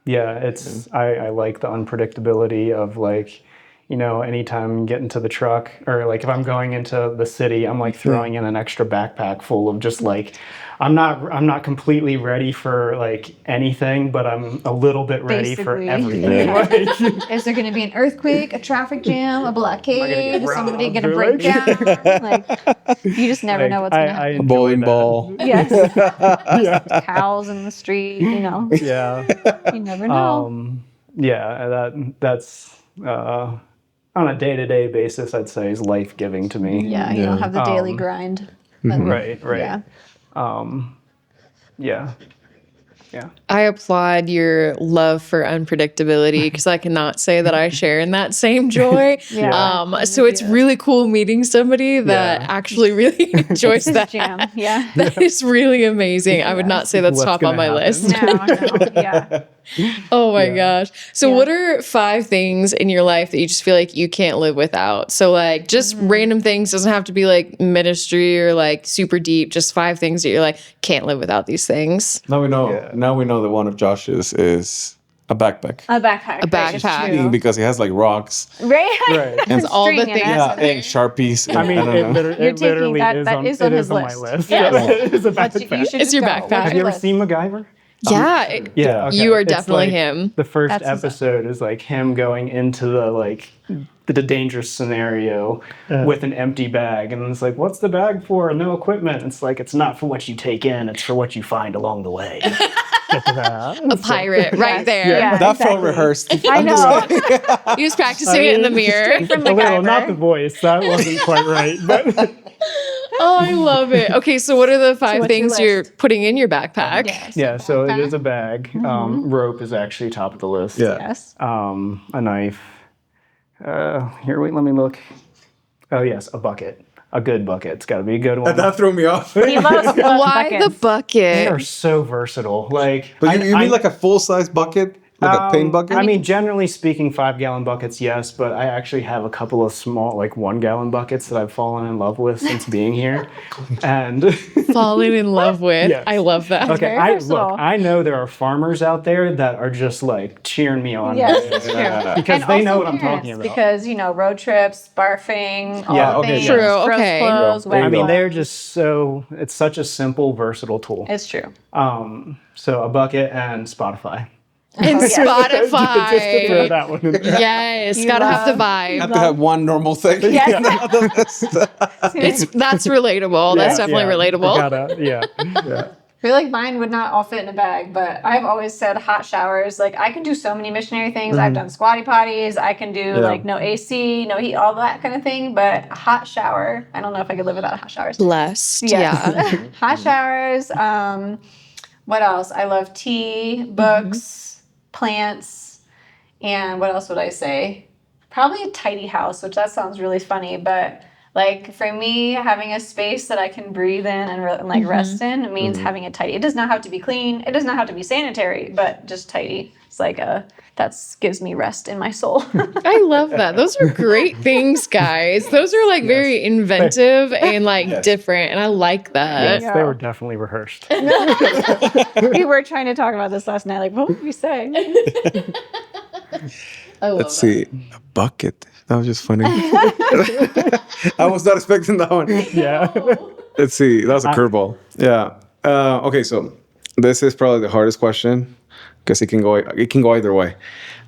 it's, I like the unpredictability of like, you know, anytime I'm getting to the truck or like if I'm going into the city, I'm like throwing in an extra backpack full of just like, I'm not completely ready for like anything, but I'm a little bit ready for everything. Like, is there going to be an earthquake, a traffic jam, a blockade? Is somebody going to break like- down? Like, you just never know what's going to happen. A bowling ball. Yes. Cows in the street, you know. Yeah. You never know. That's on a day-to-day basis, I'd say is life-giving to me. Yeah, you don't have the daily grind. Right. Yeah. Yeah. I applaud your love for unpredictability because I cannot say that I share in that same joy. So it's really cool meeting somebody that actually really enjoys that. Jam. Yeah. That is really amazing. I would not say that's What's top on gonna my happen? list. No. Yeah. Oh my gosh. So what are 5 things in your life that you just feel like you can't live without? So like just random things, doesn't have to be like ministry or like super deep, just 5 things that you're like, can't live without these things. Now we know. Now we know that one of Josh's is a backpack. A backpack. A backpack. Cheating because he has like rocks Right. And all the things. and Sharpies. And, I mean, don't know. it literally that- is that on, is it on is his on my list. list. Yes. It is a But backpack. you should It's just your go. backpack. What's Have you your ever list? seen MacGyver? Yeah. Yeah, okay. You are It's definitely like him. The first That's his- episode is like him going into the dangerous scenario with an empty bag, and it's like, what's the bag for? No equipment. It's like, it's not for what you take in, it's for what you find along the way. A pirate right there. Yeah, That exactly. felt rehearsed. I know. He was practicing it in the mirror. From A little, MacGyver. not the voice. That wasn't quite right, but Oh, I love it. Okay, so what are the 5 what's your things list? you're putting in your backpack? Yes. yeah. So it is a bag. Mm-hmm. Rope is actually top of the list. Yes. A knife. Here, wait, let me look. Oh yes, a bucket. A good bucket. It's got to be a good one. That threw me off. He loves Why the buckets. They are bucket? so versatile. Like, But you mean like a full-size bucket? Like a paint bucket? I mean, generally speaking, 5-gallon buckets, yes, but I actually have a couple of small, like 1-gallon buckets that I've fallen in love with since being here. And Falling in love with. Yes. I love that. okay, very versatile. I know there are farmers out there that are just like cheering me on Yes, that's true. because And they know also what I'm parents, talking about. Because, road trips, barfing, all Yeah, the okay, things, yeah. True, gross okay. clothes, There you wet I mean, go. they're just it's such a simple, versatile tool. It's true. So a bucket and Spotify. And Just to throw Spotify. that one in there. Yes, You gotta have the love- vibe. have to have one normal thing. That's relatable. That's definitely relatable. I feel like mine would not all fit in a bag, but I've always said hot showers. Like, I can do so many missionary things. I've done squatty potties. I can do, like, no AC, no heat, all that kind of thing. But a hot shower, I don't know if I could live without a hot shower. Blessed. Yes. Yeah. Hot showers. What else? I love tea, books, plants, and what else would I say? Probably a tidy house, which that sounds really funny, but like for me, having a space that I can breathe in and rest in means having it tidy. It does not have to be clean. It does not have to be sanitary, but just tidy. It's like that gives me rest in my soul. I love that. Those are great things, guys. Those are like very inventive and like different. And I like that. Yes, they were definitely rehearsed. We were trying to talk about this last night. Like, what would we say? Let's see. A bucket. That was just funny. I was not expecting that one. Yeah. Let's see. That was a curveball. Yeah. Okay, so this is probably the hardest question because it can go either way.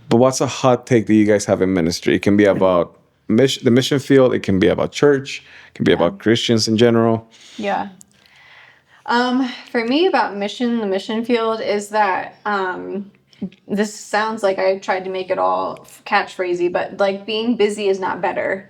But what's a hot take that you guys have in ministry? It can be about the mission field. It can be about church. It can be about Christians in general. Yeah. For me, about the mission field is that this sounds like I tried to make it all catchphrasy, but like being busy is not better.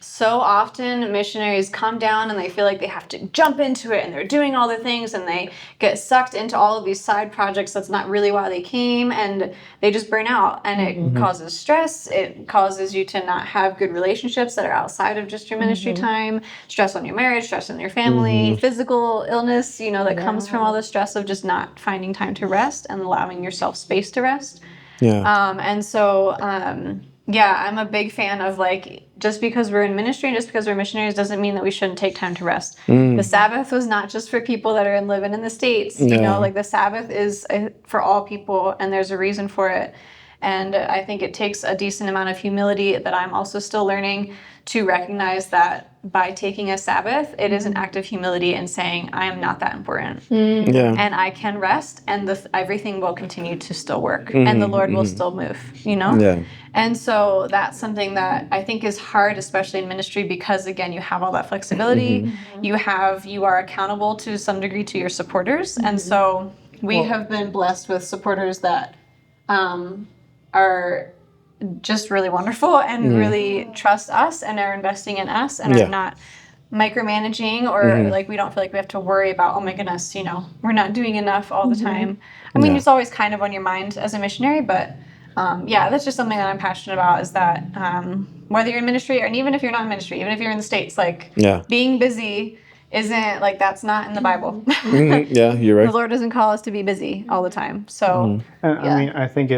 So often missionaries come down and they feel like they have to jump into it and they're doing all the things and they get sucked into all of these side projects. That's not really why they came, and they just burn out, and it causes stress. It causes you to not have good relationships that are outside of just your ministry time, stress on your marriage, stress on your family, physical illness, that comes from all the stress of just not finding time to rest and allowing yourself space to rest. Yeah. I'm a big fan of like, just because we're in ministry and just because we're missionaries doesn't mean that we shouldn't take time to rest. The Sabbath was not just for people that are living in the States, like the Sabbath is for all people, and there's a reason for it. And I think it takes a decent amount of humility that I'm also still learning to recognize that by taking a Sabbath, it is an act of humility and saying, I am not that important. Yeah. And I can rest, and everything will continue to still work, and the Lord will still move, Yeah. And so that's something that I think is hard, especially in ministry, because again, you have all that flexibility. You are accountable to some degree to your supporters. And so we have been blessed with supporters that are just really wonderful and really trust us and are investing in us and are not micromanaging, or like we don't feel like we have to worry about, oh my goodness, we're not doing enough all the time. I mean, it's always kind of on your mind as a missionary, but that's just something that I'm passionate about, is that whether you're in ministry, and even if you're not in ministry, even if you're in the States, like being busy isn't like, that's not in the Bible. Yeah, you're right. The Lord doesn't call us to be busy all the time. So I mean, I think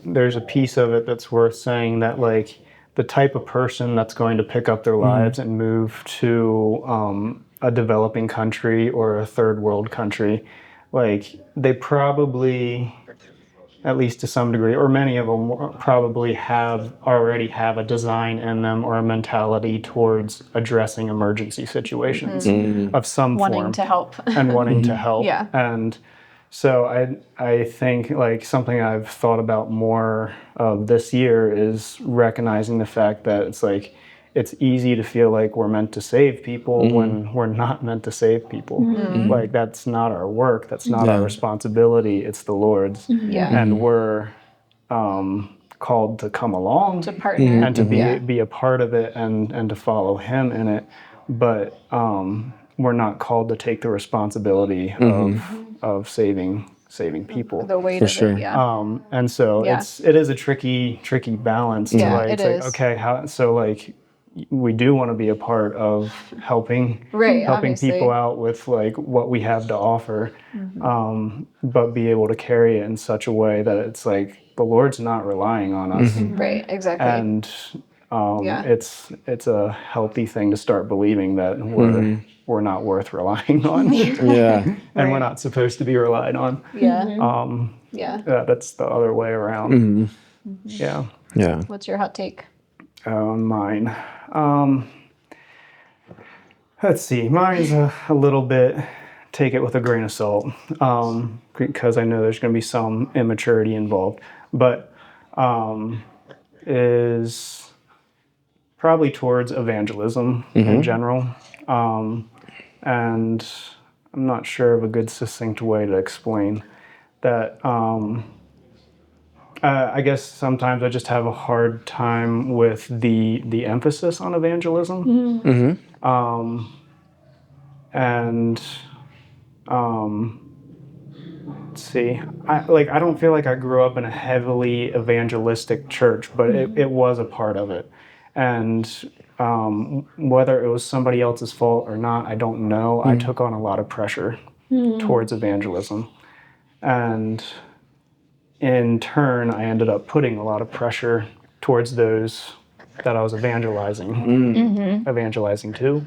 there's a piece of it that's worth saying, that like the type of person that's going to pick up their lives and move to a developing country or a third world country, like they probably, at least to some degree, or many of them probably already have a design in them or a mentality towards addressing emergency situations of some wanting form. to help. And wanting to help. Yeah. And so I think like something I've thought about more of this year is recognizing the fact that it's like, it's easy to feel like we're meant to save people when we're not meant to save people. Like that's not our work. That's not our responsibility. It's the Lord's. And we're called to come along, To partner. and to be a part of it and to follow Him in it. But we're not called to take the responsibility of saving people. The weight of it, And so it is a tricky balance to like, it it's is. like, okay, so like we do want to be a part of helping obviously. people out with like what we have to offer, but be able to carry it in such a way that it's like the Lord's not relying on us. Right, exactly. And it's a healthy thing to start believing that we're not worth relying on. And we're not supposed to be relied on. That's the other way around. Yeah. What's your hot take? Mine. Let's see. Mine's a little bit, take it with a grain of salt, because I know there's going to be some immaturity involved, but is probably towards evangelism in general. And I'm not sure of a good succinct way to explain that. I guess sometimes I just have a hard time with the emphasis on evangelism. Let's see. I don't feel like I grew up in a heavily evangelistic church, but it was a part of it. And whether it was somebody else's fault or not, I don't know. I took on a lot of pressure towards evangelism. And in turn, I ended up putting a lot of pressure towards those that I was evangelizing to.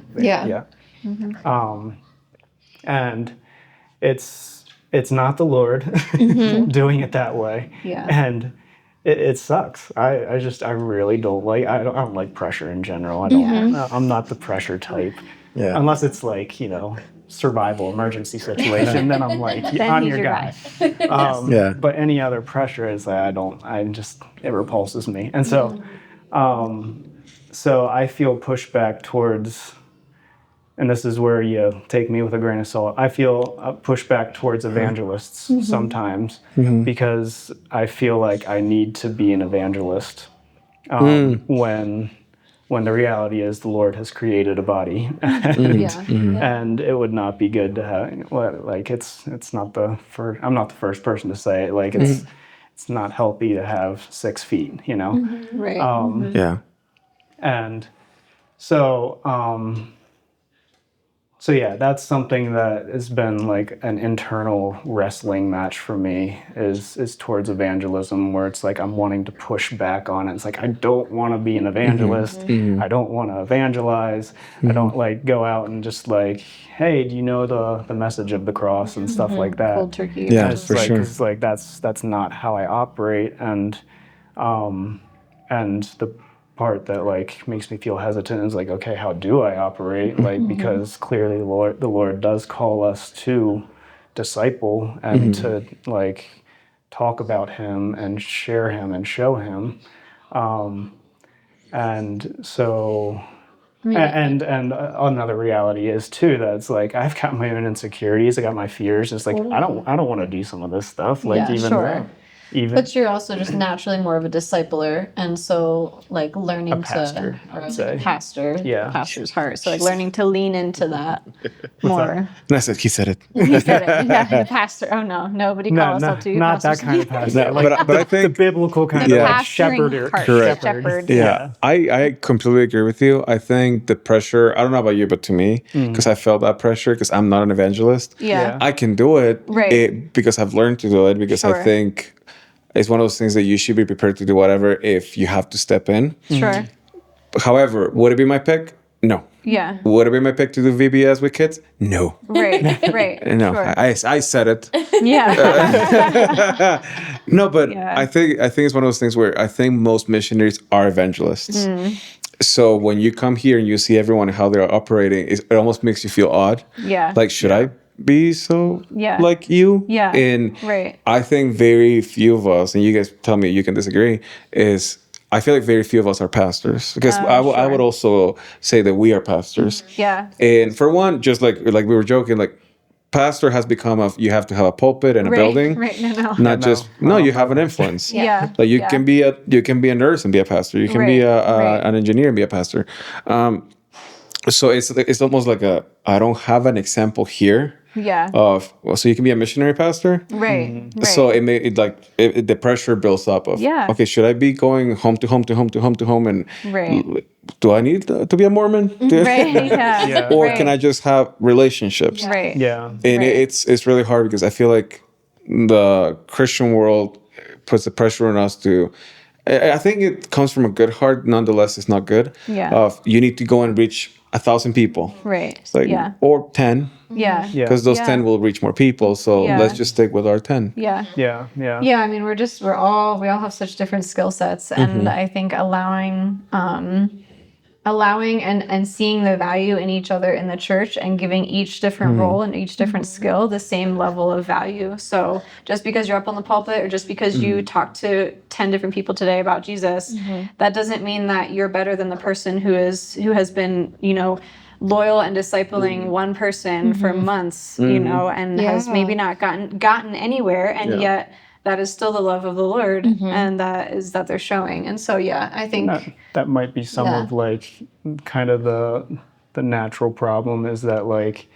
And it's not the Lord doing it that way. And it sucks. I really don't like, I don't like pressure in general. I don't, I'm not the pressure type. Yeah. Unless it's like, survival emergency situation, then I'm like, Then I'm he's your your guy. Yeah. But any other pressure is that it repulses me. And so I feel pushback towards, and this is where you take me with a grain of salt. I feel pushback towards evangelists sometimes because I feel like I need to be an evangelist when the reality is the Lord has created a body, and it would not be good to have. Like it's not the first. I'm not the first person to say it. Like it's not healthy to have 6 feet. Right. Yeah. And so. So yeah, that's something that has been like an internal wrestling match for me is towards evangelism, where it's like I'm wanting to push back on it. It's like I don't want to be an evangelist. I don't want to evangelize. I don't like go out and just like, hey, do you know the message of the cross and stuff like that. Cold turkey. Yeah, It's for like, sure. 'cause, like that's not how I operate, and the part that like makes me feel hesitant is like, okay, how do I operate? Like, because clearly the Lord does call us to disciple and to like talk about him and share him and show him. And so and another reality is too that it's like I've got my own insecurities, I got my fears. It's like I don't want to do some of this stuff. Like even But you're also just naturally more of a discipler, and so like learning pastor, I would say. pastor, Yeah. pastor's heart. So like learning to lean into that more. That's it. He said it. You said it, yeah, the pastor. Oh no, nobody call us up to you. not that pastors. kind of pastor. No, Like, but I the think biblical kind The of like pastoring shepherd. heart, Correct. shepherd. yeah, I completely agree with you. I think the pressure, I don't know about you, but to me, because I felt that pressure because I'm not an evangelist. Yeah. I can do it, Right. because I've learned to do it, because Sure. I think it's one of those things that you should be prepared to do whatever if you have to step in. Sure. However, would it be my pick? No. Yeah. Would it be my pick to do VBS with kids? No. Right. Right. No, Sure. I said it. Yeah. No, but Yeah. I think it's one of those things where I think most missionaries are evangelists. So when you come here and you see everyone how they're operating, it almost makes you feel odd. Yeah. Like, should I be so Yeah. like you? Yeah. And Right. I think very few of us, and you guys tell me you can disagree, is I feel like very few of us are pastors, because I would also say that we are pastors. Yeah. And for one, just like we were joking, like pastor has become you have to have a pulpit and a building. Right. No. Not just you have an influence. Yeah. Like you can be a nurse and be a pastor. You can be Right. an engineer and be a pastor. So it's almost like I don't have an example here. Yeah. So you can be a missionary pastor. Right. Right. So the pressure builds up of okay, should I be going home to home to home to home to home, and Right. do I need to be a Mormon? Right. Yeah. Or Right. can I just have relationships? Right. Yeah. And Right. it's really hard because I feel like the Christian world puts the pressure on us to. I think it comes from a good heart. Nonetheless, it's not good. Yeah. You need to go and reach 1,000 people. Right. It's like, or 10. Yeah. Yeah. Because those 10 will reach more people. So Yeah. let's just stick with our 10. Yeah. Yeah. Yeah. Yeah, I mean, we all have such different skill sets, and I think allowing and seeing the value in each other in the church and giving each different role and each different skill the same level of value. So just because you're up on the pulpit or just because you talk to 10 different people today about Jesus, that doesn't mean that you're better than the person who has been, loyal and discipling one person for months, and has maybe not gotten anywhere, and yet that is still the love of the Lord, and that they're showing. And so, I think That might be some of like kind of the natural problem is that like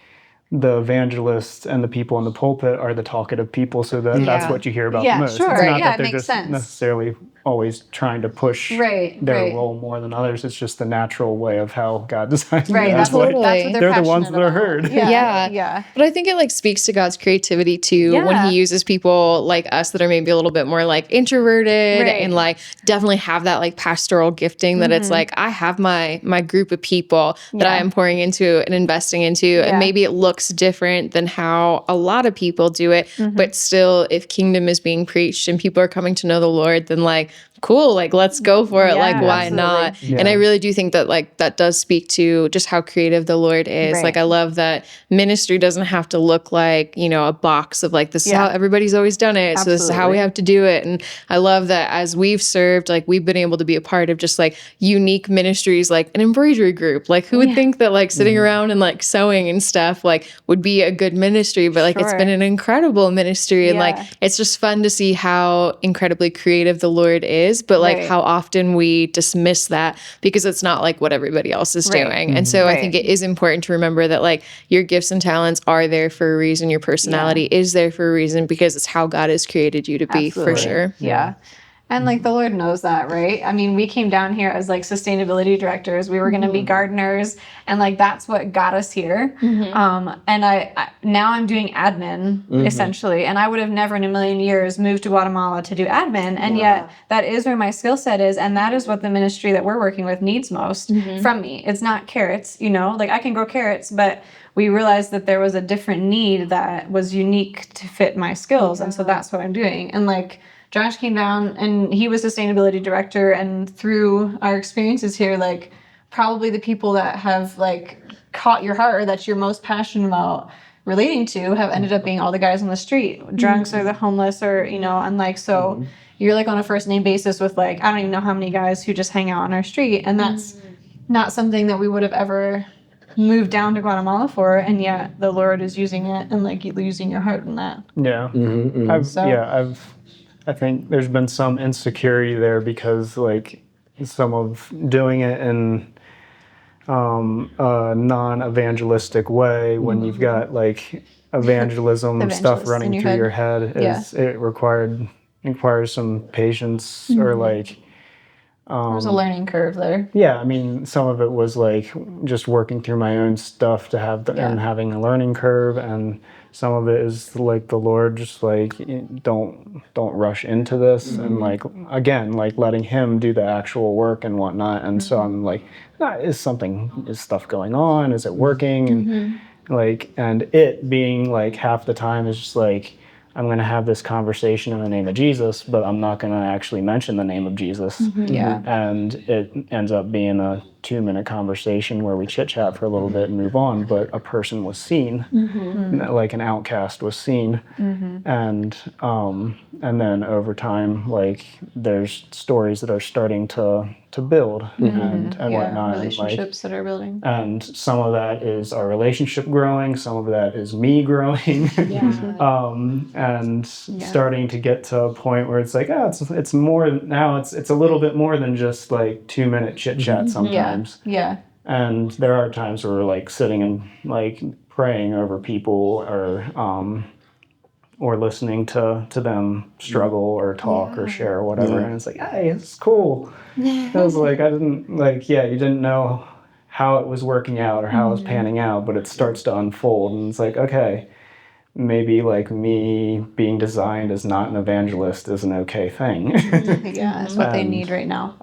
the evangelists and the people in the pulpit are the talkative people, so that's what you hear about the most. Sure. It's not Yeah, that it they're makes just sense. necessarily always trying to push Right, their right. role more than others. It's just the natural way of how God designed right. them. That's what they're They're the ones passionate that are about. heard. Yeah. Yeah. But I think it like speaks to God's creativity too when Yeah. he uses people like us that are maybe a little bit more like introverted Right. and like definitely have that like pastoral gifting that it's like I have my group of people that I am pouring into and investing into, and maybe it looks looks different than how a lot of people do it. But still, if kingdom is being preached and people are coming to know the Lord, then like, cool, like let's go for it. Yeah, Like, why absolutely. not? Yeah. And I really do think that like that does speak to just how creative the Lord is. Right. Like, I love that ministry doesn't have to look like, you know, a box of like, this is how everybody's always done it. So this is how we Absolutely. have to do it. And I love that as we've served, like we've been able to be a part of just like unique ministries, like an embroidery group. Like who would think that like sitting around and like sewing and stuff like would be a good ministry, but like it's been an incredible ministry. And like, Yeah. it's just fun to see how incredibly creative the Lord is, but like Right. how often we dismiss that because it's not like what everybody else is Right. doing. And so I think Right. it is important to remember that like your gifts and talents are there for a reason. Your personality is there for a reason because it's how God has created you to be for Absolutely. sure. Yeah. And like the Lord knows that, right? I mean, we came down here as like sustainability directors. We were going to be gardeners, and like that's what got us here. And I now I'm doing admin essentially, and I would have never in a million years moved to Guatemala to do admin, and yet that is where my skill set is, and that is what the ministry that we're working with needs most from me. It's not carrots, you know, like I can grow carrots, but we realized that there was a different need that was unique to fit my skills, and so that's what I'm doing. And like Josh came down and he was sustainability director, and through our experiences here, like probably the people that have like caught your heart or that you're most passionate about relating to have ended up being all the guys on the street, drunks or the homeless, or you know, and like so you're like on a first name basis with like I don't even know how many guys who just hang out on our street, and that's not something that we would have ever moved down to Guatemala for, and yet the Lord is using it and like using your heart in that. Yeah. I think there's been some insecurity there because like some of doing it in a non-evangelistic way when you've got like evangelism stuff Evangelist running in your through head. your head is it requires some patience or like There's a learning curve there. yeah, I mean, some of it was like just working through my own stuff to have and having a learning curve, and some of it is like the Lord just like don't rush into this, and like again like letting Him do the actual work and whatnot. And so I'm like, is stuff going on? Is it working? And like, and it being like half the time is just like, I'm going to have this conversation in the name of Jesus, but I'm not going to actually mention the name of Jesus. Yeah. And it ends up being a 2-minute conversation where we chit chat for a little bit and move on, but a person was seen, like an outcast was seen. And then over time, like there's stories that are starting to build and whatnot. Relationships that are building. And some of that is our relationship growing, some of that is me growing, and starting to get to a point where it's like, it's more now. It's a little bit more than just like 2-minute chit chat sometimes. Yeah. And there are times where we're like sitting and like praying over people or listening to them struggle or talk or share or whatever. And it's like, hey, it's cool. I was like, I didn't like, you didn't know how it was working out or how it was panning out, but it starts to unfold. And it's like, okay, maybe like me being designed as not an evangelist is an okay thing. Yeah, it's what they need right now.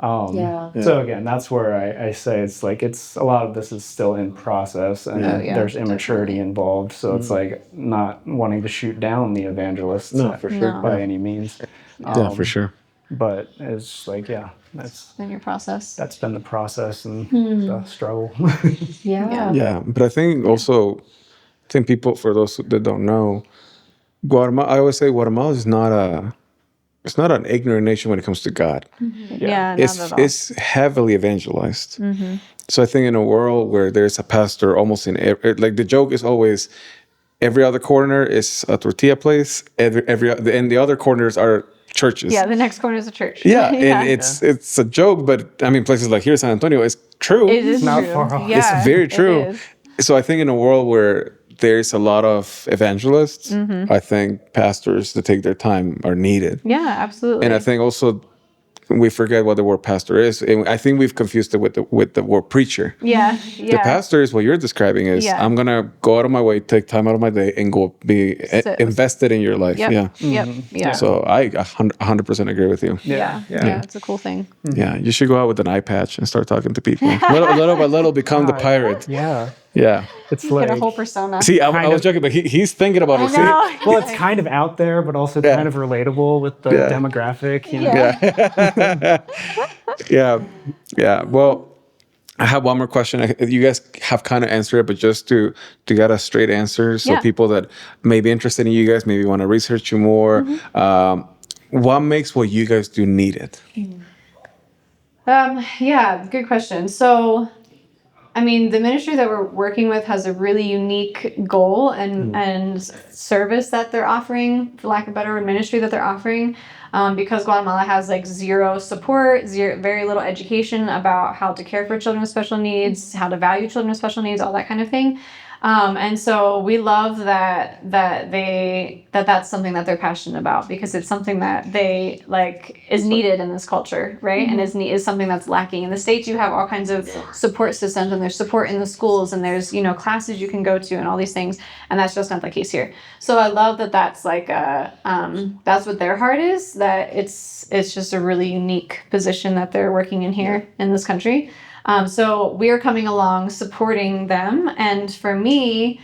So again, that's where I say it's like a lot of this is still in process, and there's immaturity involved. So it's like not wanting to shoot down the evangelists by any means. For sure. But it's like that's In your process. that's been the process and the struggle. Yeah, but I think also, people, for those that don't know, Guatemala. I always say Guatemala is it's not an ignorant nation when it comes to God. Yeah, not at all. It's heavily evangelized. So I think in a world where there's a pastor almost in like the joke is always every other corner is a tortilla place, and the other corners are churches. Yeah, the next corner is a church. Yeah, and it's a joke, but I mean places like here, San Antonio, it's true. It is not true. far off. Yeah, It's very true. it is. So I think in a world where there's a lot of evangelists, I think pastors to take their time are needed. Yeah, absolutely. And I think also we forget what the word pastor is. And I think we've confused it with the word preacher. Yeah. The pastor is what you're describing is I'm going to go out of my way, take time out of my day and go be invested in your life. Yep. Yeah. Yep. Yeah. So I 100% agree with you. Yeah. It's a cool thing. Yeah. You should go out with an eye patch and start talking to people. Little by little become the pirate. Yeah. Yeah. It's You get a like, whole persona. See, I Kind was of. joking, but he's thinking about it. See? well, it's kind of out there, but also Yeah. kind of relatable with the Yeah. demographic. You know? Yeah. Yeah. Yeah. Well, I have one more question. You guys have kind of answered it, but just to get a straight answer, so Yeah. people that may be interested in you guys, maybe want to research you more. What makes what you guys do needed? Yeah, good question. So, I mean, the ministry that we're working with has a really unique goal and service that they're offering, for lack of a better word, ministry that they're offering. Because Guatemala has like zero support, very little education about how to care for children with special needs, how to value children with special needs, all that kind of thing. And so we love that's something that they're passionate about, because it's something that they like is needed in this culture, right? And is something that's lacking. In the States, you have all kinds of support systems, and there's support in the schools, and there's classes you can go to, and all these things, and that's just not the case here. So I love that that's like that's what their heart is. That it's just a really unique position that they're working in here in this country. So we're coming along supporting them. And for me,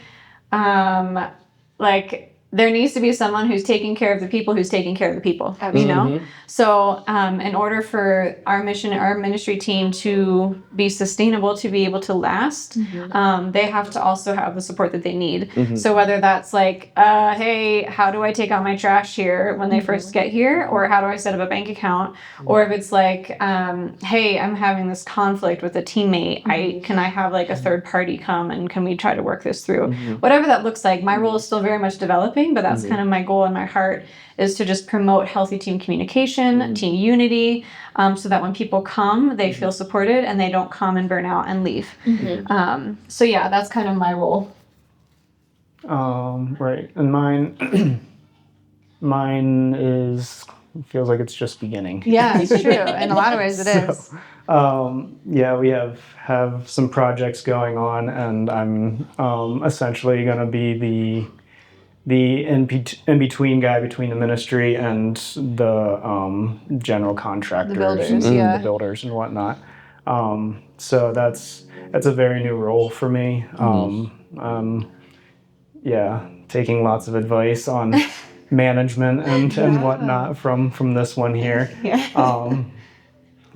like there needs to be someone who's taking care of the people who's taking care of the people, you know? So in order for our ministry team to be sustainable, to be able to last, they have to also have the support that they need. So whether that's like, hey, how do I take out my trash here when they first get here? Or how do I set up a bank account? Or if it's like, hey, I'm having this conflict with a teammate. Can I have like a third party come, and can we try to work this through? Whatever that looks like. My role is still very much developing, but that's kind of my goal in my heart, is to just promote healthy team communication, team unity, so that when people come, they feel supported and they don't come and burn out and leave. So yeah, that's kind of my role. Right. And mine feels like it's just beginning. Yeah, it's true. In a lot of ways, it is. Yeah, we have some projects going on, and I'm essentially going to be the in between guy between the ministry and the general contractors, builders, and yeah. the builders and whatnot. So that's a very new role for me. Yeah, taking lots of advice on management and whatnot from this one here.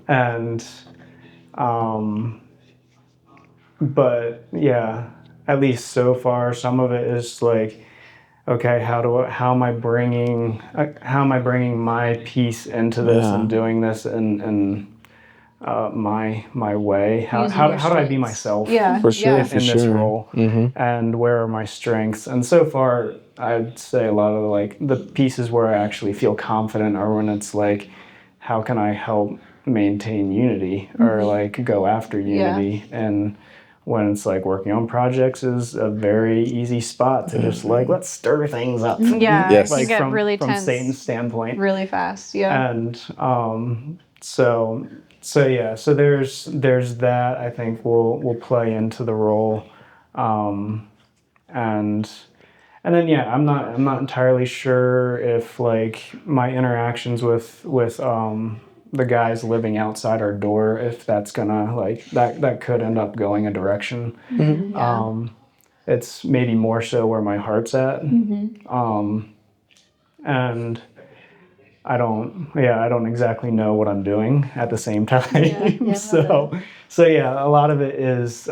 And but yeah, at least so far, some of it is like, okay, how am I bringing my piece into this and doing this in my way? How do I be myself? For sure, in this role, and where are my strengths? And so far, I'd say a lot of like the pieces where I actually feel confident are when it's like, how can I help maintain unity, or like go after unity? And when it's like working on projects is a very easy spot to just like, let's stir things up. Yeah, Yes. it can Like get from really tense Satan's standpoint. really fast. Yeah. And so yeah, so there's that I think will play into the role. And then yeah, I'm not entirely sure if like my interactions with the guys living outside our door, if that's gonna like that could end up going a direction. It's maybe more so where my heart's at. And I don't exactly know what I'm doing at the same time. So yeah, a lot of it is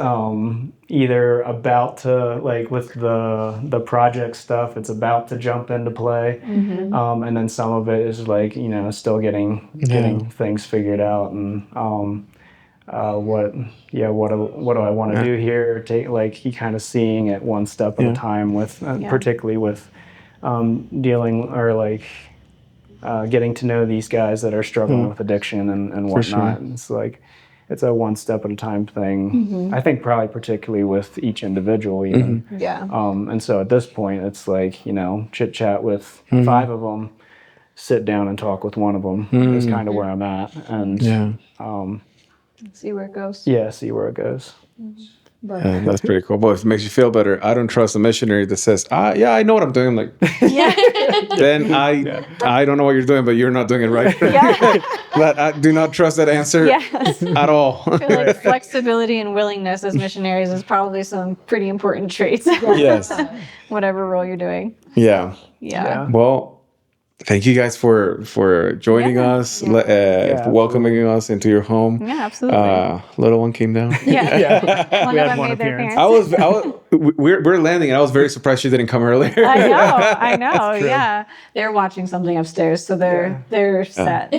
either about to, like with the project stuff, it's about to jump into play, and then some of it is like still getting things figured out, and what do I want to do here? Take like you kind of seeing it one step at a time with particularly with dealing or like. Getting to know these guys that are struggling with addiction and whatnot. Sure. It's like, it's a one step at a time thing. I think probably particularly with each individual even. And so at this point, it's like, chit chat with 5 of them, sit down and talk with one of them is kind of where I'm at. And See where it goes. yeah, see where it goes. That's pretty cool. Well, if it makes you feel better, I don't trust a missionary that says, yeah, I know what I'm doing. I'm like, then I don't know what you're doing, but you're not doing it right. But I do not trust that answer at all. I feel like flexibility and willingness as missionaries is probably some pretty important traits. Yes. Whatever role you're doing. Yeah. Yeah. Well, thank you guys for joining us, welcoming us into your home. Yeah, absolutely. Little one came down. Yeah. One We of had them one made their appearance. appearance. We're landing, and I was very surprised she didn't come earlier. I know. Yeah. They're watching something upstairs, so they're set.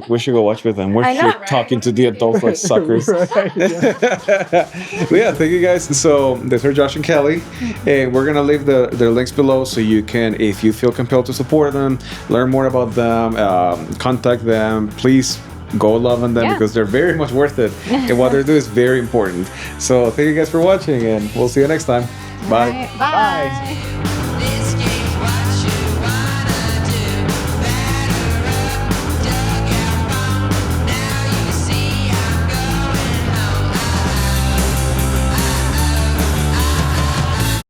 We should go watch with them. We're know, here talking to the adults like suckers. But yeah, thank you guys. So these are Josh and Kelly, and we're gonna leave their links below so you can, if you feel compelled to support them, learn more about them, contact them. Please go love on them because they're very much worth it, and what they do is very important. So thank you guys for watching, and we'll see you next time. Bye. Bye.